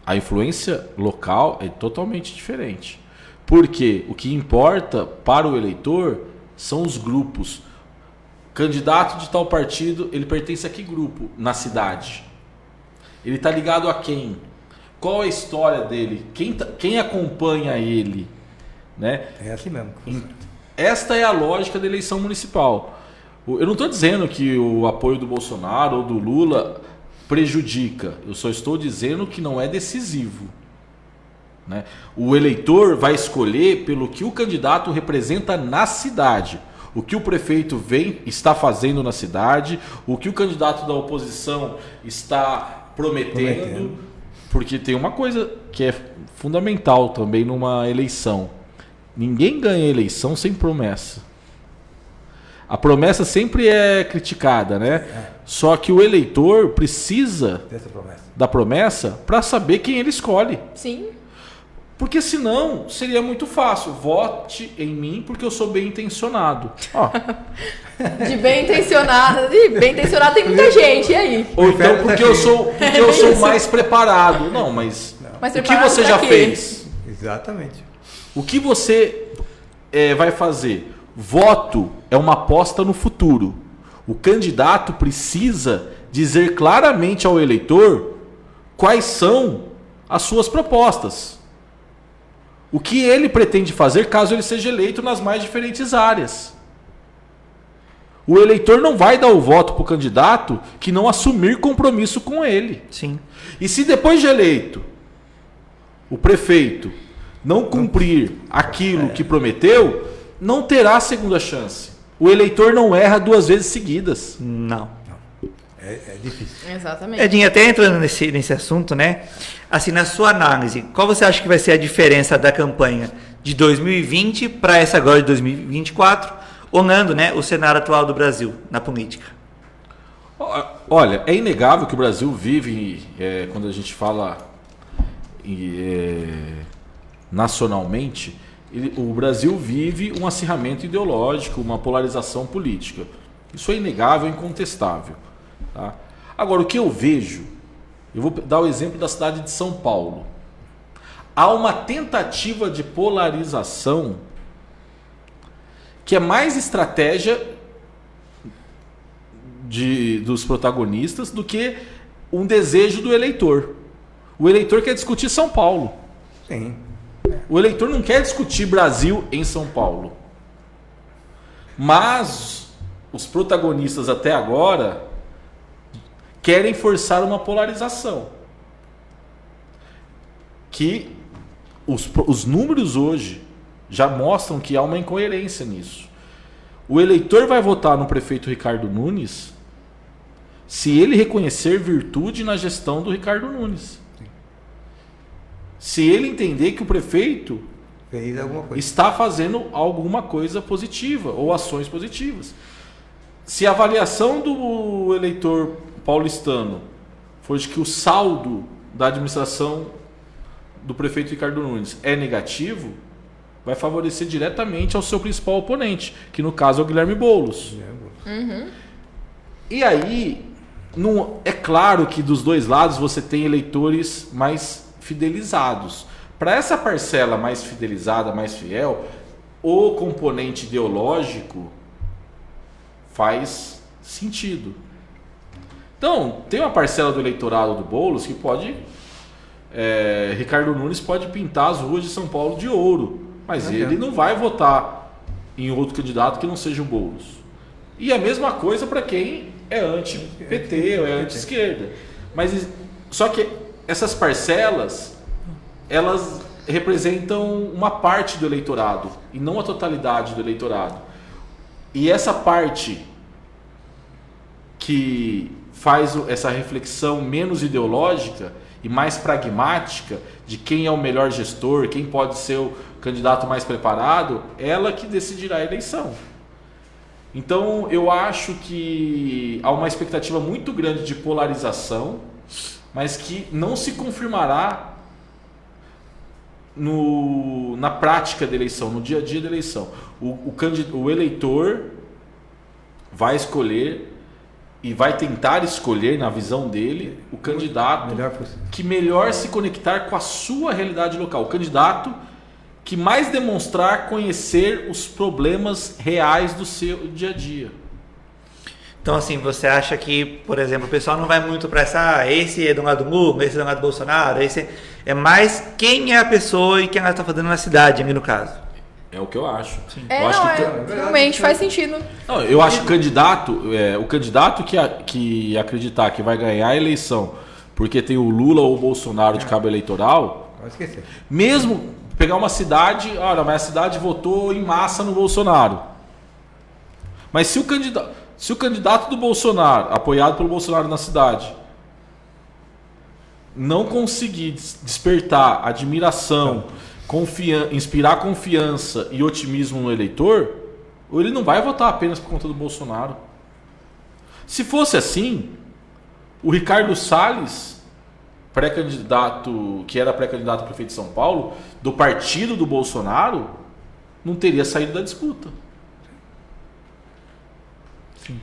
a influência local é totalmente diferente. Porque o que importa para o eleitor são os grupos. Candidato de tal partido, ele pertence a que grupo na cidade? Ele está ligado a quem? Qual a história dele? Quem acompanha ele? Né? É assim mesmo. Esta é a lógica da eleição municipal. Eu não estou dizendo que o apoio do Bolsonaro ou do Lula prejudica. Eu só estou dizendo que não é decisivo. Né? O eleitor vai escolher pelo que o candidato representa na cidade. O que o prefeito está fazendo na cidade, o que o candidato da oposição está prometendo. Porque tem uma coisa que é fundamental também numa eleição. Ninguém ganha eleição sem promessa. A promessa sempre é criticada, né? Só que o eleitor precisa da promessa para saber quem ele escolhe. Sim. Porque senão seria muito fácil. Vote em mim porque eu sou bem intencionado. Ó. De bem intencionado. Bem intencionado tem muita gente, e aí? Ou então porque eu sou mais preparado. Não, mas o que você já fez? Exatamente. O que você vai fazer? Voto é uma aposta no futuro. O candidato precisa dizer claramente ao eleitor quais são as suas propostas. O que ele pretende fazer caso ele seja eleito nas mais diferentes áreas. O eleitor não vai dar o voto para o candidato que não assumir compromisso com ele. Sim. E se depois de eleito, o prefeito não cumprir aquilo que prometeu, não terá segunda chance. O eleitor não erra 2 vezes seguidas. Não. É difícil. Exatamente. Edinho, até entrando nesse assunto, né? Assim, na sua análise, qual você acha que vai ser a diferença da campanha de 2020 para essa agora de 2024, olhando, né, o cenário atual do Brasil na política? Olha, é inegável que o Brasil vive, quando a gente fala nacionalmente, o Brasil vive um acirramento ideológico, uma polarização política. Isso é inegável e incontestável. Tá? Agora, o que eu vejo, eu vou dar o exemplo da cidade de São Paulo. Há uma tentativa de polarização que é mais estratégia dos protagonistas do que um desejo do eleitor. O eleitor quer discutir São Paulo. Sim. O eleitor não quer discutir Brasil em São Paulo. Mas os protagonistas até agora querem forçar uma polarização. Que os números hoje já mostram que há uma incoerência nisso. O eleitor vai votar no prefeito Ricardo Nunes se ele reconhecer virtude na gestão do Ricardo Nunes. Se ele entender que o prefeito Fez alguma coisa. está fazendo alguma coisa positiva ou ações positivas. Se a avaliação do eleitor paulistano for de que o saldo da administração do prefeito Ricardo Nunes é negativo, vai favorecer diretamente ao seu principal oponente, que no caso é o Guilherme Boulos. Uhum. E aí, é claro que dos dois lados você tem eleitores mais fidelizados. Para essa parcela mais fidelizada, mais fiel, o componente ideológico faz sentido. Então, tem uma parcela do eleitorado do Boulos que pode... Ricardo Nunes pode pintar as ruas de São Paulo de ouro, mas ele não vai votar em outro candidato que não seja o Boulos. E a mesma coisa para quem é anti-PT ou é anti-esquerda. Mas só que essas parcelas, elas representam uma parte do eleitorado e não a totalidade do eleitorado. E essa parte que faz essa reflexão menos ideológica e mais pragmática de quem é o melhor gestor, quem pode ser o candidato mais preparado, ela que decidirá a eleição. Então eu acho que há uma expectativa muito grande de polarização, mas que não se confirmará na prática da eleição, no dia a dia da eleição. O eleitor vai escolher e vai tentar escolher, na visão dele, o candidato que melhor se conectar com a sua realidade local. O candidato que mais demonstrar conhecer os problemas reais do seu dia a dia. Então, assim, você acha que, por exemplo, o pessoal não vai muito para esse é do lado do Lula, esse é do lado do Bolsonaro, esse é mais quem é a pessoa e quem ela está fazendo na cidade, ali no caso. É o que eu acho. Sim. Eu acho que realmente faz sentido. Não, eu acho que o candidato que acreditar que vai ganhar a eleição porque tem o Lula ou o Bolsonaro de cabo eleitoral, mesmo pegar uma cidade, olha, mas a cidade votou em massa no Bolsonaro. Mas se o candidato do Bolsonaro, apoiado pelo Bolsonaro na cidade, não conseguir despertar admiração, inspirar confiança e otimismo no eleitor, ele não vai votar apenas por conta do Bolsonaro. Se fosse assim, o Ricardo Salles, que era pré-candidato a prefeito de São Paulo, do partido do Bolsonaro, não teria saído da disputa. Sim,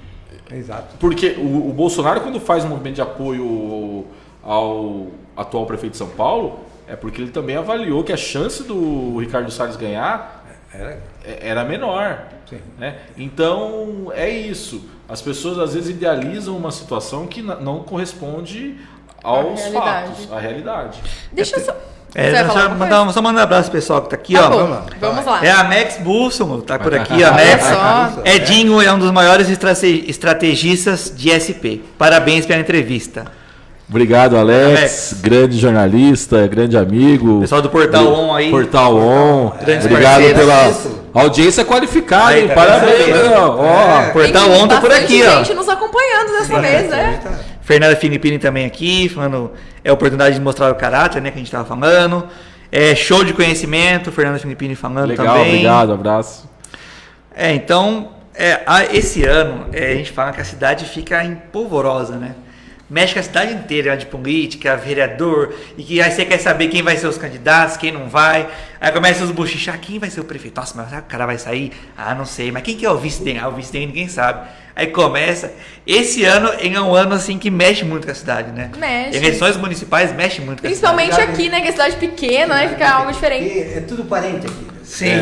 exato. Porque o Bolsonaro, quando faz um movimento de apoio ao atual prefeito de São Paulo, é porque ele também avaliou que a chance do Ricardo Salles ganhar era menor. Né? Então, é isso. As pessoas às vezes idealizam uma situação que não corresponde aos fatos, à realidade. Deixa eu só... Só mandar um abraço pro pessoal que tá aqui, tá ó. Bom, vamos lá. É a Max Bulson, tá por aqui, ó. Max. Edinho é um dos maiores estrategistas de SP. Parabéns pela entrevista. Obrigado, Alex. Grande jornalista, grande amigo. Pessoal do Portal On aí. Portal On. Obrigado pela audiência qualificada. Aí, tá parabéns. Portal On tá por aqui, ó. Gente nos acompanhando dessa vez, né? Fernanda Filippini também aqui, falando, é a oportunidade de mostrar o caráter, né, que a gente tava falando. Show de conhecimento, Fernanda Filippini falando legal, também. Obrigado, abraço. Então, esse ano, a gente fala que a cidade fica empolvorosa, né? Mexe com a cidade inteira de política, vereador, e que aí você quer saber quem vai ser os candidatos, quem não vai. Aí começa os buchichar, quem vai ser o prefeito? Nossa, mas será que o cara vai sair? Ah, não sei, mas quem que é o vice dele? O vice dele ninguém sabe. Aí começa. Esse ano é um ano assim que mexe muito com a cidade, né? Mexe. Eleições municipais mexe muito com a cidade. Principalmente aqui, né? Que é cidade pequena, né? Fica algo diferente. É tudo parente aqui. Sim.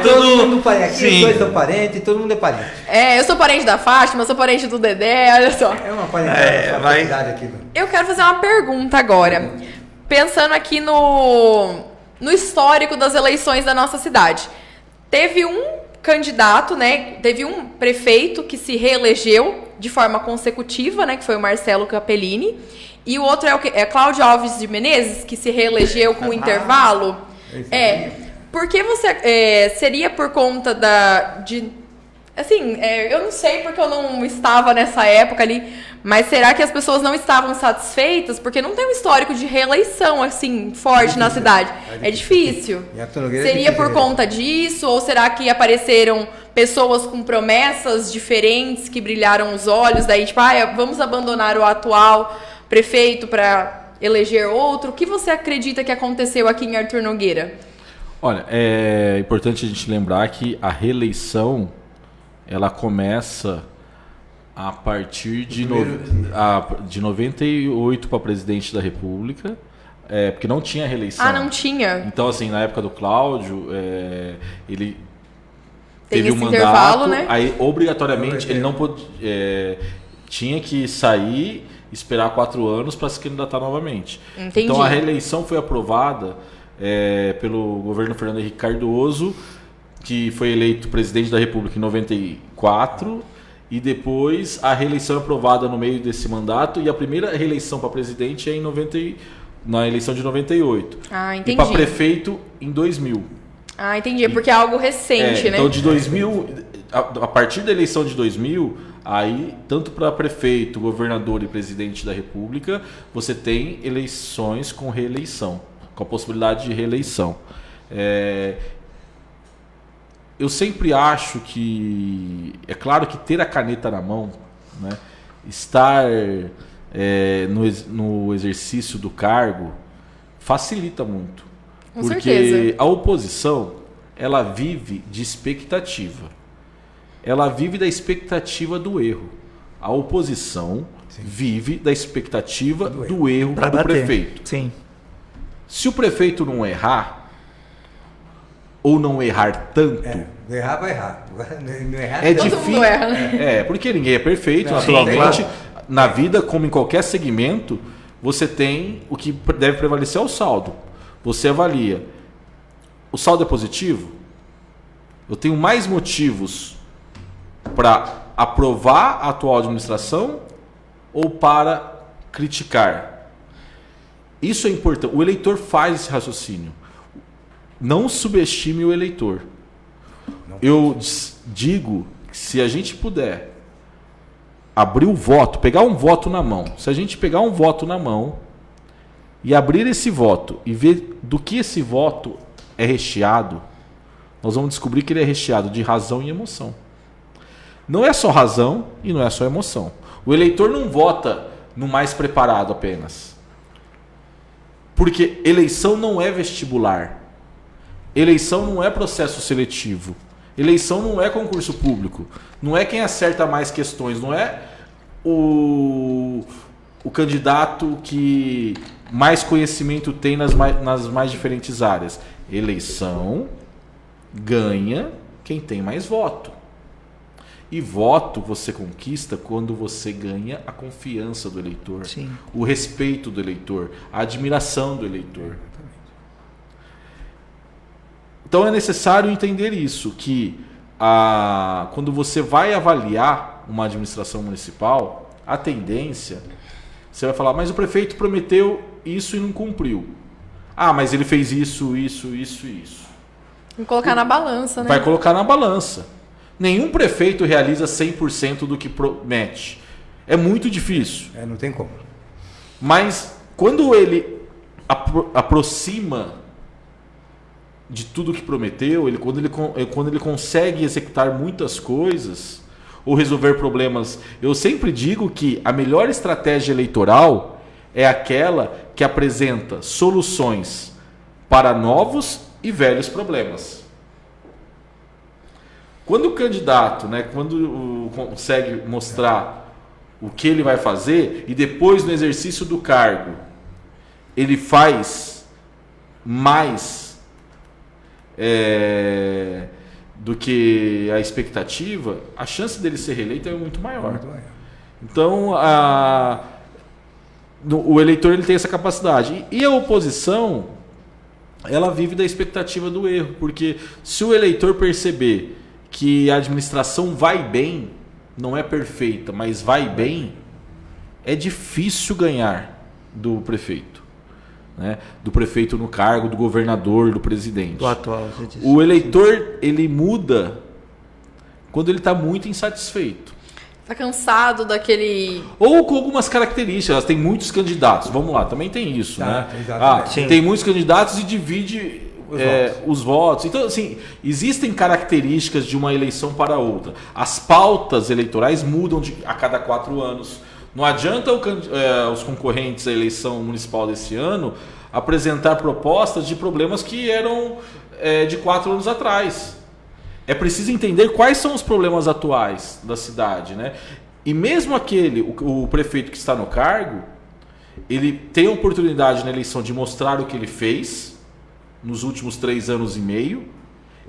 Todo mundo parente. Aqui Sim. os dois são parentes, todo mundo é parente. Eu sou parente da Fátima, eu sou parente do Dedé, olha só. É uma parentalidade aqui. Eu quero fazer uma pergunta agora. Pensando aqui no histórico das eleições da nossa cidade. Teve um candidato, né? Teve um prefeito que se reelegeu de forma consecutiva, né? Que foi o Marcelo Capellini. E o outro é Cláudio Alves de Menezes, que se reelegeu com intervalo. Por que você... seria por conta eu não sei porque eu não estava nessa época ali, mas será que as pessoas não estavam satisfeitas? Porque não tem um histórico de reeleição, assim, forte na cidade. É difícil. Seria por conta disso? Ou será que apareceram pessoas com promessas diferentes que brilharam os olhos? Daí, tipo, vamos abandonar o atual prefeito para eleger outro? O que você acredita que aconteceu aqui em Arthur Nogueira? Olha, é importante a gente lembrar que a reeleição ela começa a partir de 98 para presidente da República. porque não tinha reeleição. Ah, não tinha. Então, assim, na época do Cláudio, ele Tem teve um esse mandato, intervalo, né? aí obrigatoriamente ele não podia, tinha que sair, esperar 4 anos para se candidatar novamente. Entendi. Então a reeleição foi aprovada pelo governo Fernando Henrique Cardoso, que foi eleito presidente da República em 94, e depois a reeleição é aprovada no meio desse mandato, e a primeira reeleição para presidente é na eleição de 98. Ah, entendi. E para prefeito em 2000. Ah, entendi. Porque é algo recente, né? Então, de 2000, a partir da eleição de 2000, aí, tanto para prefeito, governador e presidente da República, você tem eleições com reeleição, com a possibilidade de reeleição. Eu sempre acho que, é claro que ter a caneta na mão, né, estar no exercício do cargo, facilita muito. Com Porque certeza. a oposição, ela vive de expectativa. Ela vive da expectativa do erro. A oposição vive da expectativa do erro Pra do bater. prefeito. Sim. Se o prefeito não errar, ou não errar tanto, Errar vai errar. Não errar é tanto. Todo difícil. mundo erra, né? Porque ninguém é perfeito, Não, naturalmente. sim, Na vida, como em qualquer segmento, você tem o que deve prevalecer é o saldo. Você avalia. O saldo é positivo? Eu tenho mais motivos para aprovar a atual administração ou para criticar? Isso é importante. O eleitor faz esse raciocínio. Não subestime o eleitor. Eu digo que se a gente puder abrir o voto, pegar um voto na mão, se a gente pegar um voto na mão e abrir esse voto e ver do que esse voto é recheado, nós vamos descobrir que ele é recheado de razão e emoção. Não é só razão e não é só emoção. O eleitor não vota no mais preparado apenas. Porque eleição não é vestibular. Eleição não é processo seletivo. Eleição não é concurso público. Não é quem acerta mais questões. Não é o candidato que mais conhecimento tem nas mais diferentes áreas. Eleição ganha quem tem mais voto. E voto você conquista quando você ganha a confiança do eleitor, Sim. o respeito do eleitor, a admiração do eleitor. Então é necessário entender isso, que quando você vai avaliar uma administração municipal, a tendência, você vai falar, mas o prefeito prometeu isso e não cumpriu. Ah, mas ele fez isso. Vamos colocar na balança, né? Vai colocar na balança. Nenhum prefeito realiza 100% do que promete. É muito difícil. Não tem como. Mas quando ele aproxima de tudo que prometeu, quando ele consegue executar muitas coisas ou resolver problemas, eu sempre digo que a melhor estratégia eleitoral é aquela que apresenta soluções para novos e velhos problemas. Quando o candidato, quando consegue mostrar o que ele vai fazer e depois no exercício do cargo ele faz mais do que a expectativa, a chance dele ser reeleito é muito maior. Então, o eleitor ele tem essa capacidade. E a oposição, ela vive da expectativa do erro, porque se o eleitor perceber que a administração vai bem, não é perfeita, mas vai bem, é difícil ganhar do prefeito. Né? Do prefeito no cargo, do governador, do presidente. Do atual, você disse. O eleitor, ele muda quando ele está muito insatisfeito. Tá cansado daquele... Ou com algumas características. Tem muitos candidatos. Vamos lá, também tem isso. Né? Exatamente. Tem muitos candidatos e divide os votos. Então, assim, existem características de uma eleição para outra. As pautas eleitorais mudam a cada 4 anos. Não adianta os concorrentes à eleição municipal desse ano apresentar propostas de problemas que eram de 4 anos atrás. É preciso entender quais são os problemas atuais da cidade, né? E mesmo o prefeito que está no cargo, ele tem a oportunidade na eleição de mostrar o que ele fez nos últimos 3 anos e meio,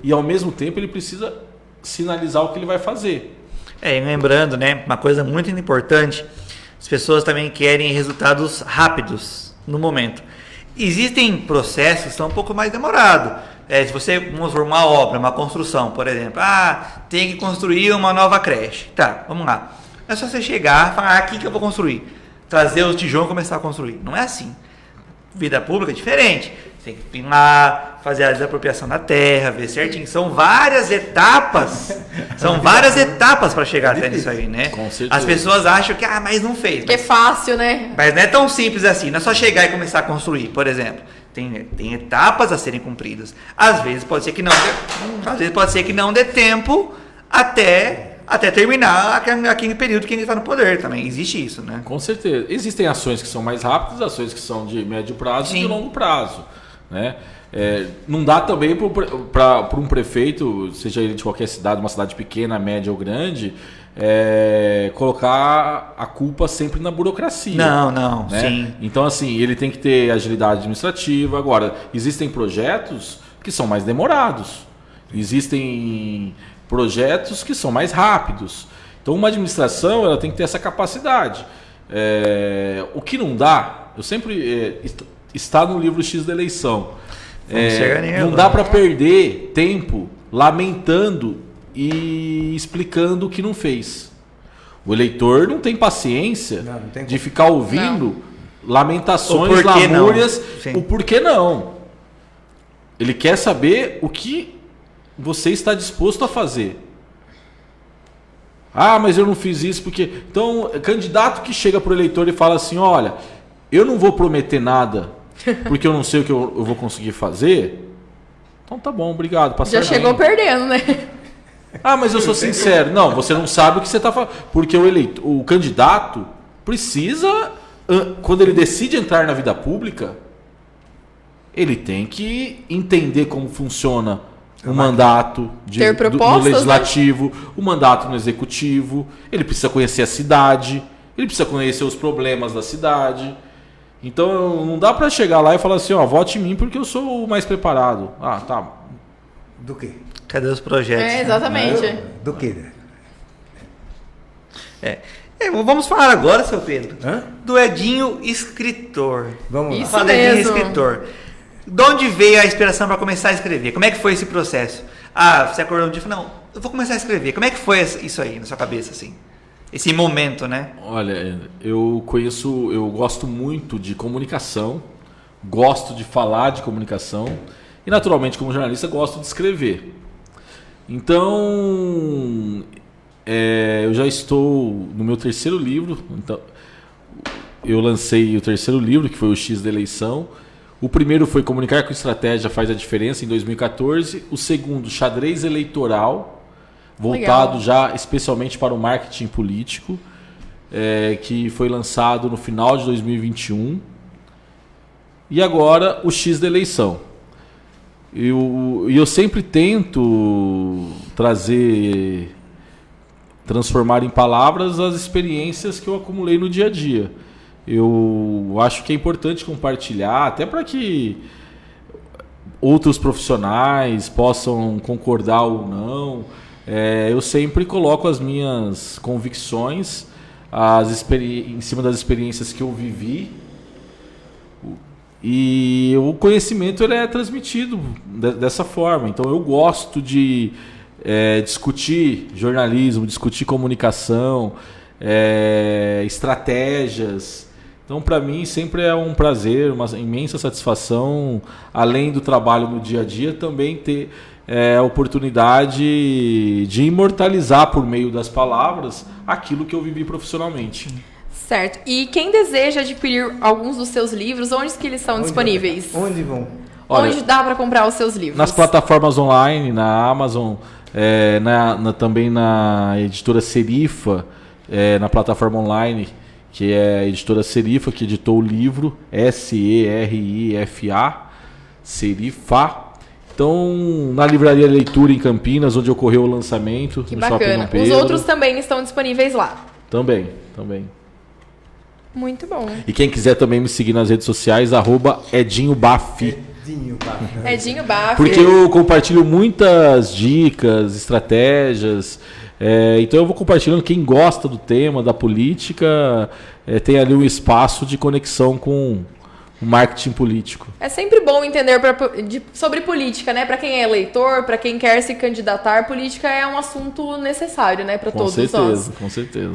e ao mesmo tempo ele precisa sinalizar o que ele vai fazer. E lembrando, né, uma coisa muito importante, as pessoas também querem resultados rápidos no momento. Existem processos que são um pouco mais demorados. Se você, vamos for uma obra, uma construção, por exemplo, tem que construir uma nova creche. Tá, vamos lá. É só você chegar e falar, aqui que eu vou construir. Trazer os tijolos e começar a construir. Não é assim. Vida pública é diferente. Você tem que ir lá, fazer a desapropriação da terra, ver certinho. São várias etapas. São várias etapas para chegar até nisso aí, né? Com certeza. As pessoas acham que, mas não fez. Que é fácil, né? Mas não é tão simples assim. Não é só chegar e começar a construir, por exemplo. Tem etapas a serem cumpridas. Às vezes pode ser que não dê tempo até terminar aquele período que ele está no poder também. Existe isso, né? Com certeza. Existem ações que são mais rápidas, ações que são de médio prazo e de longo prazo, né? Não dá também para um prefeito, seja ele de qualquer cidade, uma cidade pequena, média ou grande, colocar a culpa sempre na burocracia. Não, né? Sim. Então, assim, ele tem que ter agilidade administrativa. Agora, existem projetos que são mais demorados. Existem projetos que são mais rápidos. Então, uma administração ela tem que ter essa capacidade. O que não dá, eu sempre... está no livro X da eleição. Não dá para perder tempo lamentando e explicando o que não fez. O eleitor não tem paciência de ficar ouvindo lamentações, lamúrias, o porquê não. Ele quer saber o que você está disposto a fazer. Mas eu não fiz isso porque... Então, candidato que chega para o eleitor e fala assim, olha, eu não vou prometer nada porque eu não sei o que eu vou conseguir fazer. Então tá bom, obrigado. Já chegou perdendo, né? Mas eu sou sincero. Não, você não sabe o que você está falando. Porque o candidato precisa, quando ele decide entrar na vida pública, ele tem que entender como funciona o mandato no legislativo, né? O mandato no executivo. Ele precisa conhecer a cidade, ele precisa conhecer os problemas da cidade. Então não dá para chegar lá e falar assim, vote em mim porque eu sou o mais preparado. Tá. Do quê? Cadê os projetos? Exatamente. Do quê? Vamos falar agora, seu Pedro, do Edinho escritor. Vamos lá. Isso Fala do Edinho mesmo. escritor. De onde veio a inspiração para começar a escrever? Como é que foi esse processo? Você acordou um dia e falou, não, eu vou começar a escrever. Como é que foi isso aí na sua cabeça, assim? Esse momento, né? Olha, eu gosto muito de comunicação, gosto de falar de comunicação e, naturalmente, como jornalista, gosto de escrever. Então, eu já estou no meu 3º livro. Então, eu lancei o 3º livro, que foi o X da Eleição. O primeiro foi Comunicar com Estratégia Faz a Diferença, em 2014. O segundo, Xadrez Eleitoral, voltado já especialmente para o marketing político, que foi lançado no final de 2021. E agora o X da Eleição. Eu sempre tento transformar em palavras as experiências que eu acumulei no dia a dia. Eu acho que é importante compartilhar, até para que outros profissionais possam concordar ou não. Eu sempre coloco as minhas convicções em cima das experiências que eu vivi. E o conhecimento ele é transmitido dessa forma. Então eu gosto de discutir jornalismo, discutir comunicação, estratégias. Então, para mim, sempre é um prazer, uma imensa satisfação, além do trabalho no dia a dia, também ter a oportunidade de imortalizar por meio das palavras aquilo que eu vivi profissionalmente. Certo. E quem deseja adquirir alguns dos seus livros, onde que eles estão disponíveis? Onde vão? Onde dá para comprar os seus livros? Nas plataformas online, na Amazon, também na editora Serifa, na plataforma online, que é a editora Serifa, que editou o livro, Serifa, Serifa. Então, na Livraria Leitura em Campinas, onde ocorreu o lançamento. Que no bacana. Shopping Dom Pedro. Os outros também estão disponíveis lá. Também. Muito bom. E quem quiser também me seguir nas redes sociais, @EdinhoBaf. Edinho Baf. Porque eu compartilho muitas dicas, estratégias. Então eu vou compartilhando. Quem gosta do tema, da política, tem ali um espaço de conexão com o marketing político. É sempre bom entender sobre política, né? Para quem é eleitor, para quem quer se candidatar, política é um assunto necessário, né? Para todos nós. Com certeza.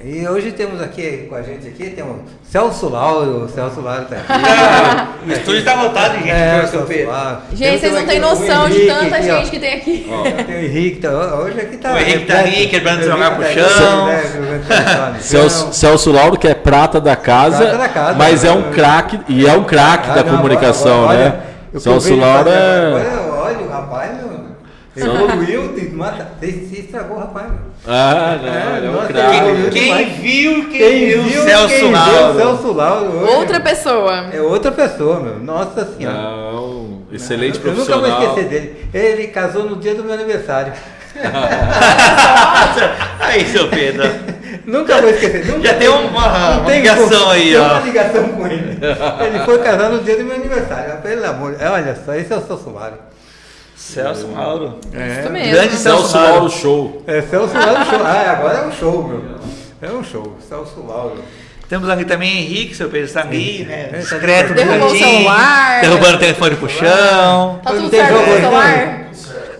E hoje temos aqui com a gente temos Celso Lauro. O Celso Lauro tá aqui. O estúdio tá lotado de gente, Celso Lauro. Gente, vocês não têm noção de tanta gente que tem aqui. Tem o Henrique, hoje aqui tá. O Henrique tá ali, quebrando seu lugar pro chão. Celso Lauro, que é prata da casa, mas é um craque, e é um craque da comunicação, né? Celso Lauro Olha o rapaz, meu. Evoluiu, se estragou o rapaz, meu. Ele é um craque. Quem viu Celso Lauro. Outra pessoa. É outra pessoa, meu. Nossa Senhora. Não, excelente Eu profissional. nunca vou esquecer dele. Ele casou no dia do meu aniversário. Aí, seu Pedro. Nunca vou esquecer. Já tem uma ligação aí, ó. Tem uma ligação com ele. Ele foi casar no dia do meu aniversário. Pelo amor. Olha só, esse é o Celso Lauro. Celso Lauro. Isso mesmo. Grande Celso Lauro Show. Celso Lauro Show. Agora é um show, meu. É um show. Celso Lauro. Temos ali também Henrique, seu Pedro está ali, né? Discreto no Derrubou o cantinho, celular. derrubando o telefone pro chão. Tá tudo Não tem certo jogo com o hoje, celular?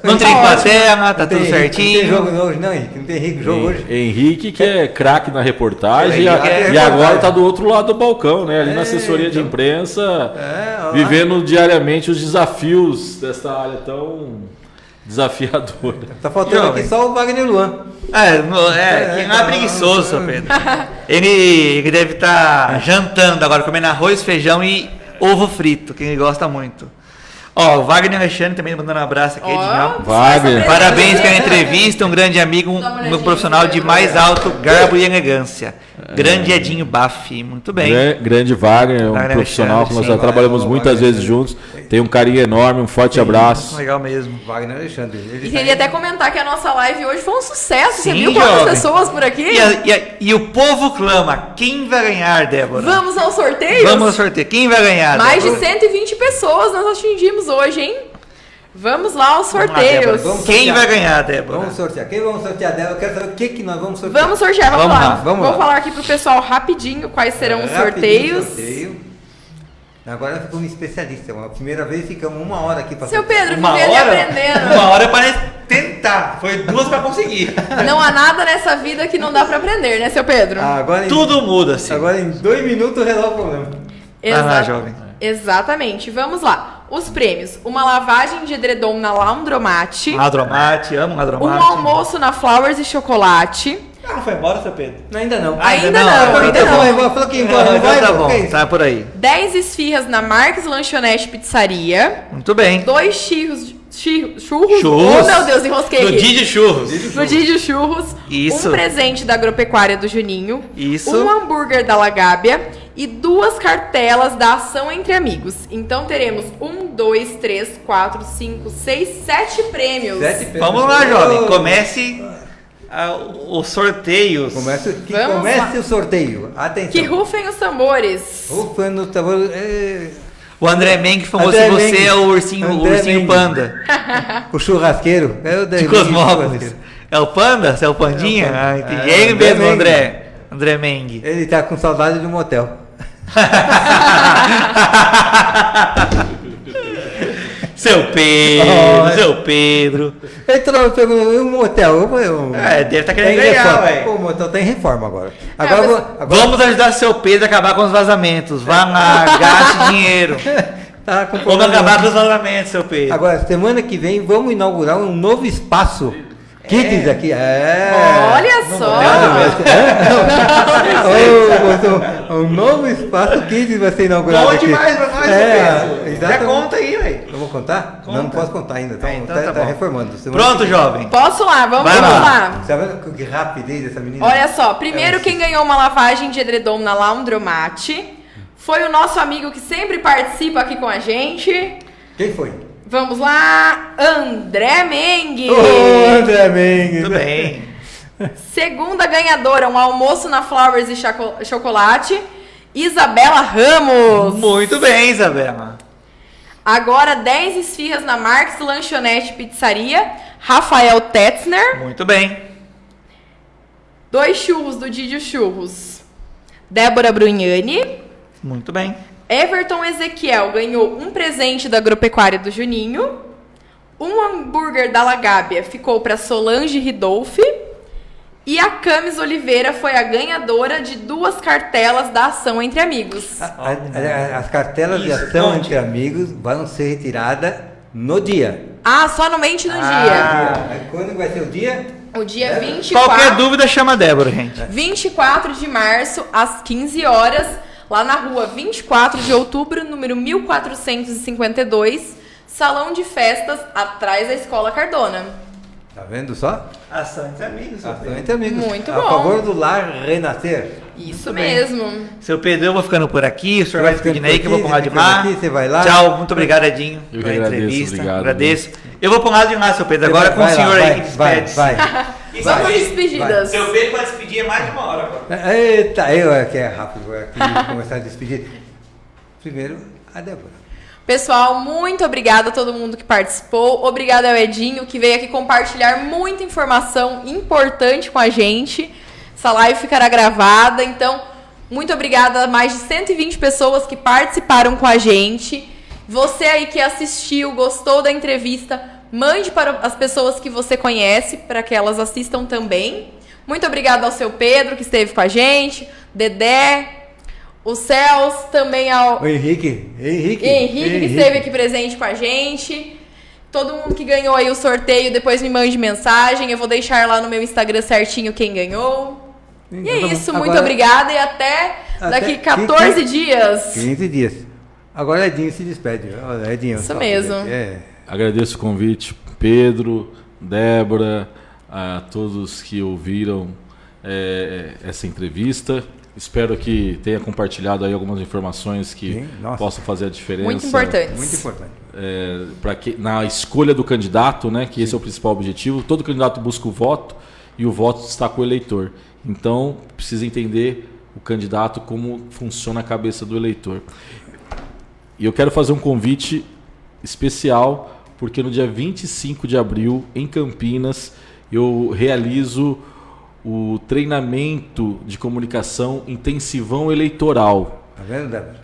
Não tem plateia, tá tudo Não tem certinho. jogo hoje, não, Henrique. Não tem Henrique jogo hoje. Henrique, que é craque na reportagem, Henrique e agora tá do outro lado do balcão, né? Ali na assessoria de imprensa, vivendo diariamente os desafios dessa área tão desafiadora. Tá faltando aqui só o Wagner Luan. Que não é preguiçoso, seu Pedro. Ele deve estar jantando agora, comendo arroz, feijão e ovo frito, que ele gosta muito. Ó, o Wagner Alexandre também mandando um abraço aqui. Wagner. Parabéns pela entrevista, um grande amigo, um profissional de mais alto garbo e elegância. Grande Edinho Baf, muito bem. Grande Wagner, Wagner profissional Alexandre, que nós sim. já trabalhamos muitas vezes juntos. Tem um carinho enorme, um forte abraço. Legal mesmo. Wagner Alexandre. E queria até comentar que a nossa live hoje foi um sucesso. Você Sim, viu quantas jovem. pessoas por aqui? E o povo clama, quem vai ganhar, Débora? Vamos ao sorteio? Vamos ao sorteio, quem vai ganhar, Mais de Débora? 120 pessoas nós atingimos hoje, hein? Vamos lá aos Vamos lá, sorteios. Débora. Quem vai ganhar, Débora? Vamos sortear. Quem vamos sortear dela? Eu quero saber o que nós vamos sortear. Vamos sortear, vamos Vamos lá. lá, vamos Vou lá. falar aqui pro pessoal rapidinho quais serão os Rapidinho, sorteios. sorteio. Agora ficamos especialistas. A primeira vez ficamos 1 hora aqui para Seu Pedro, Uma fiquei ali hora? aprendendo. Uma hora para tentar. Foi 2 para conseguir. Não há nada nessa vida que não dá pra aprender, né, seu Pedro? Agora Tudo muda-se. Agora em 2 minutos resolve o problema. Vai lá, jovem. Exatamente. Vamos lá. Os prêmios: uma lavagem de edredom na Laundromat, Ladromate, amo um ladromate. almoço na Flowers e Chocolate. Não foi embora, seu Pedro? Ainda não. Ainda não, Falou ainda que não. vai embora, falou que ia embora, não Então vai, tá pô, bom, que é isso? tá por aí. 10 esfirras na Marques Lanchonete Pizzaria. Muito bem. 2 churros. Churros? Churros. Oh, meu Deus, enrosquei No aqui. dia de churros. No Didi Churros. Isso. Um presente da Agropecuária do Juninho. Isso. Um hambúrguer da Lagábia. E 2 cartelas da Ação Entre Amigos. Então teremos 1, 2, 3, 4, 5, 6, 7 prêmios. 7 pesos. Vamos lá, jovem. Comece os sorteios. Comece Vamos lá. o sorteio. Atenção. Que rufem os tambores. Rufando o tambor. O André Meng, famoso André você Meng. é o ursinho André Meng. panda. O churrasqueiro. É o De Cosmópolis. É o panda? Você é o pandinha? É o panda. Ah, entendi. É, É ele André mesmo, Meng. André Meng. Ele tá com saudade de um motel. Seu Pedro, Oh, seu Pedro. Ele toda hora perguntou, e um motel? Deve estar querendo Tá em ganhar, reforma. ué. Pô, o motel tá em reforma agora. Agora, mas- agora Vamos ajudar seu Pedro a acabar com os vazamentos. Vá lá, gaste dinheiro. tá com Vamos problema. acabar com os vazamentos, seu Pedro. Agora, semana que vem, vamos inaugurar um novo espaço. Kids aqui. Olha só. Um novo espaço Kids vai ser inaugurado Bom aqui. demais pra nós, seu Pedro. Já exatamente. conta aí, velho. Eu vou contar? Conta. Não posso contar ainda. Então Tá tá bom. reformando. Semana Pronto, que- jovem. Posso lá, vamos Vai lá. lá. Tá vendo que rapidez dessa menina? Olha só, primeiro quem ganhou uma lavagem de edredom na Laundromat foi o nosso amigo que sempre participa aqui com a gente. Quem foi? Vamos lá, André Meng. Ô, André Meng. Tudo bem. Segunda ganhadora, um almoço na Flowers e Chocolate Isabela Ramos. Muito bem, Isabela. Agora 10 esfirras na Marques Lanchonete Pizzaria, Rafael Tetzner. Muito bem. 2 churros do Didio Churros, Débora Brugnani. Muito bem. Everton Ezequiel ganhou um presente da Agropecuária do Juninho. Um hambúrguer da Lagábia ficou para Solange Ridolfi. E a Camis Oliveira foi a ganhadora de 2 cartelas da Ação Entre Amigos. As cartelas de Isso, ação conte. entre amigos vão ser retiradas no dia. Ah, somente no dia. Quando vai ser o dia? O dia 24. Qualquer dúvida, chama a Débora, gente. 24 de março, às 15 horas, lá na rua 24 de outubro, número 1452, Salão de Festas, atrás da Escola Cardona. Tá vendo só? Ação Entre Amigos. Ação entre amigos. Muito A bom. favor do lar renascer. Isso bem. mesmo. Seu Pedro, eu vou ficando por aqui. O senhor vai ficando despedindo aí, que eu vou por pro lado aqui, de lá. você você vai lá. Tchau, muito obrigado, Edinho, Eu que pela agradeço, entrevista. obrigado. Agradeço. Eu vou pro lado de lá, seu Pedro, agora com o Vai lá, senhor aí que vai, despede. vai. Vamos despedidas. Seu Pedro para despedir é mais de 1 hora agora. Eita, eu que é rápido, vou aqui começar a despedir. Primeiro, a Débora. Pessoal, muito obrigada a todo mundo que participou. Obrigada ao Edinho, que veio aqui compartilhar muita informação importante com a gente. Essa live ficará gravada. Então, muito obrigada a mais de 120 pessoas que participaram com a gente. Você aí que assistiu, gostou da entrevista, mande para as pessoas que você conhece, para que elas assistam também. Muito obrigada ao seu Pedro, que esteve com a gente, Dedé, o Celso, também ao O Henrique, que esteve aqui presente com a gente. Todo mundo que ganhou aí o sorteio, depois me mande mensagem. Eu vou deixar lá no meu Instagram certinho quem ganhou. E é isso, muito Agora- obrigada e até daqui 14 dias. 15 dias. Agora Edinho se despede. Olha, Edinho. Isso só, mesmo. Agradeço o convite, Pedro, Débora, a todos que ouviram essa entrevista. Espero que tenha compartilhado aí algumas informações que Sim, nossa. possam fazer a diferença. Muito importante. Muito importante. Na escolha do candidato, né, que esse é o principal objetivo. Todo candidato busca o voto e o voto está com o eleitor. Então, precisa entender o candidato, como funciona a cabeça do eleitor. E eu quero fazer um convite especial, porque no dia 25 de abril, em Campinas, eu realizo o treinamento de comunicação intensivão eleitoral. Tá vendo, Débora?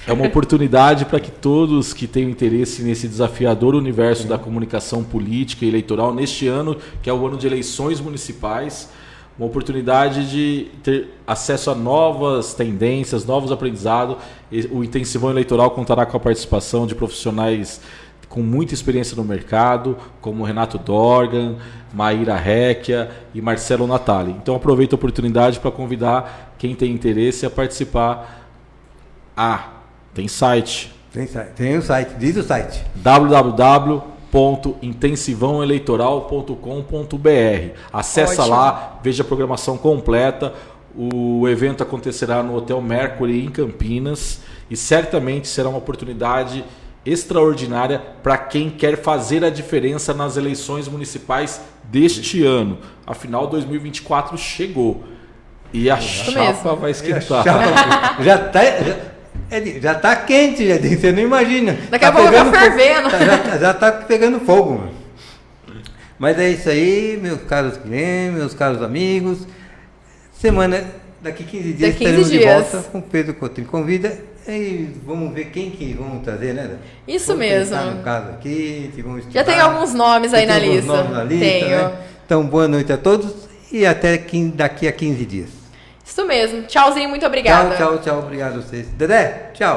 É uma oportunidade para que todos que tenham interesse nesse desafiador universo da comunicação política e eleitoral, neste ano, que é o ano de eleições municipais, uma oportunidade de ter acesso a novas tendências, novos aprendizados. O intensivão eleitoral contará com a participação de profissionais com muita experiência no mercado, como Renato Dorgan, Maíra Recchia e Marcelo Natali. Então aproveito a oportunidade para convidar quem tem interesse a participar. Tem site. Tem o site, diz o site. www.intensivãoeleitoral.com.br. Acessa Ótimo. lá, veja a programação completa. O evento acontecerá no Hotel Mercury em Campinas e certamente será uma oportunidade extraordinária para quem quer fazer a diferença nas eleições municipais deste ano. Afinal, 2024 chegou e a chapa mesmo. vai esquentar. Já tá quente, Edinho, você não imagina. Daqui a pouco tá pegando fervendo. Já tá pegando fogo. Mano. Mas é isso aí, meus caros clientes, meus caros amigos. Daqui 15 dias Daqui 15 estaremos de dias. volta com Pedro Cotrim Convida. E vamos ver quem que vamos trazer, né? Isso Vamos mesmo. pensar no caso aqui, vamos Já estudar. tem alguns nomes aí Tem na alguns lista. nomes na lista, Tenho. né? Então, boa noite a todos e até daqui a 15 dias. Isso mesmo. Tchauzinho, muito obrigada. Tchau, obrigado a vocês. Dedé, tchau.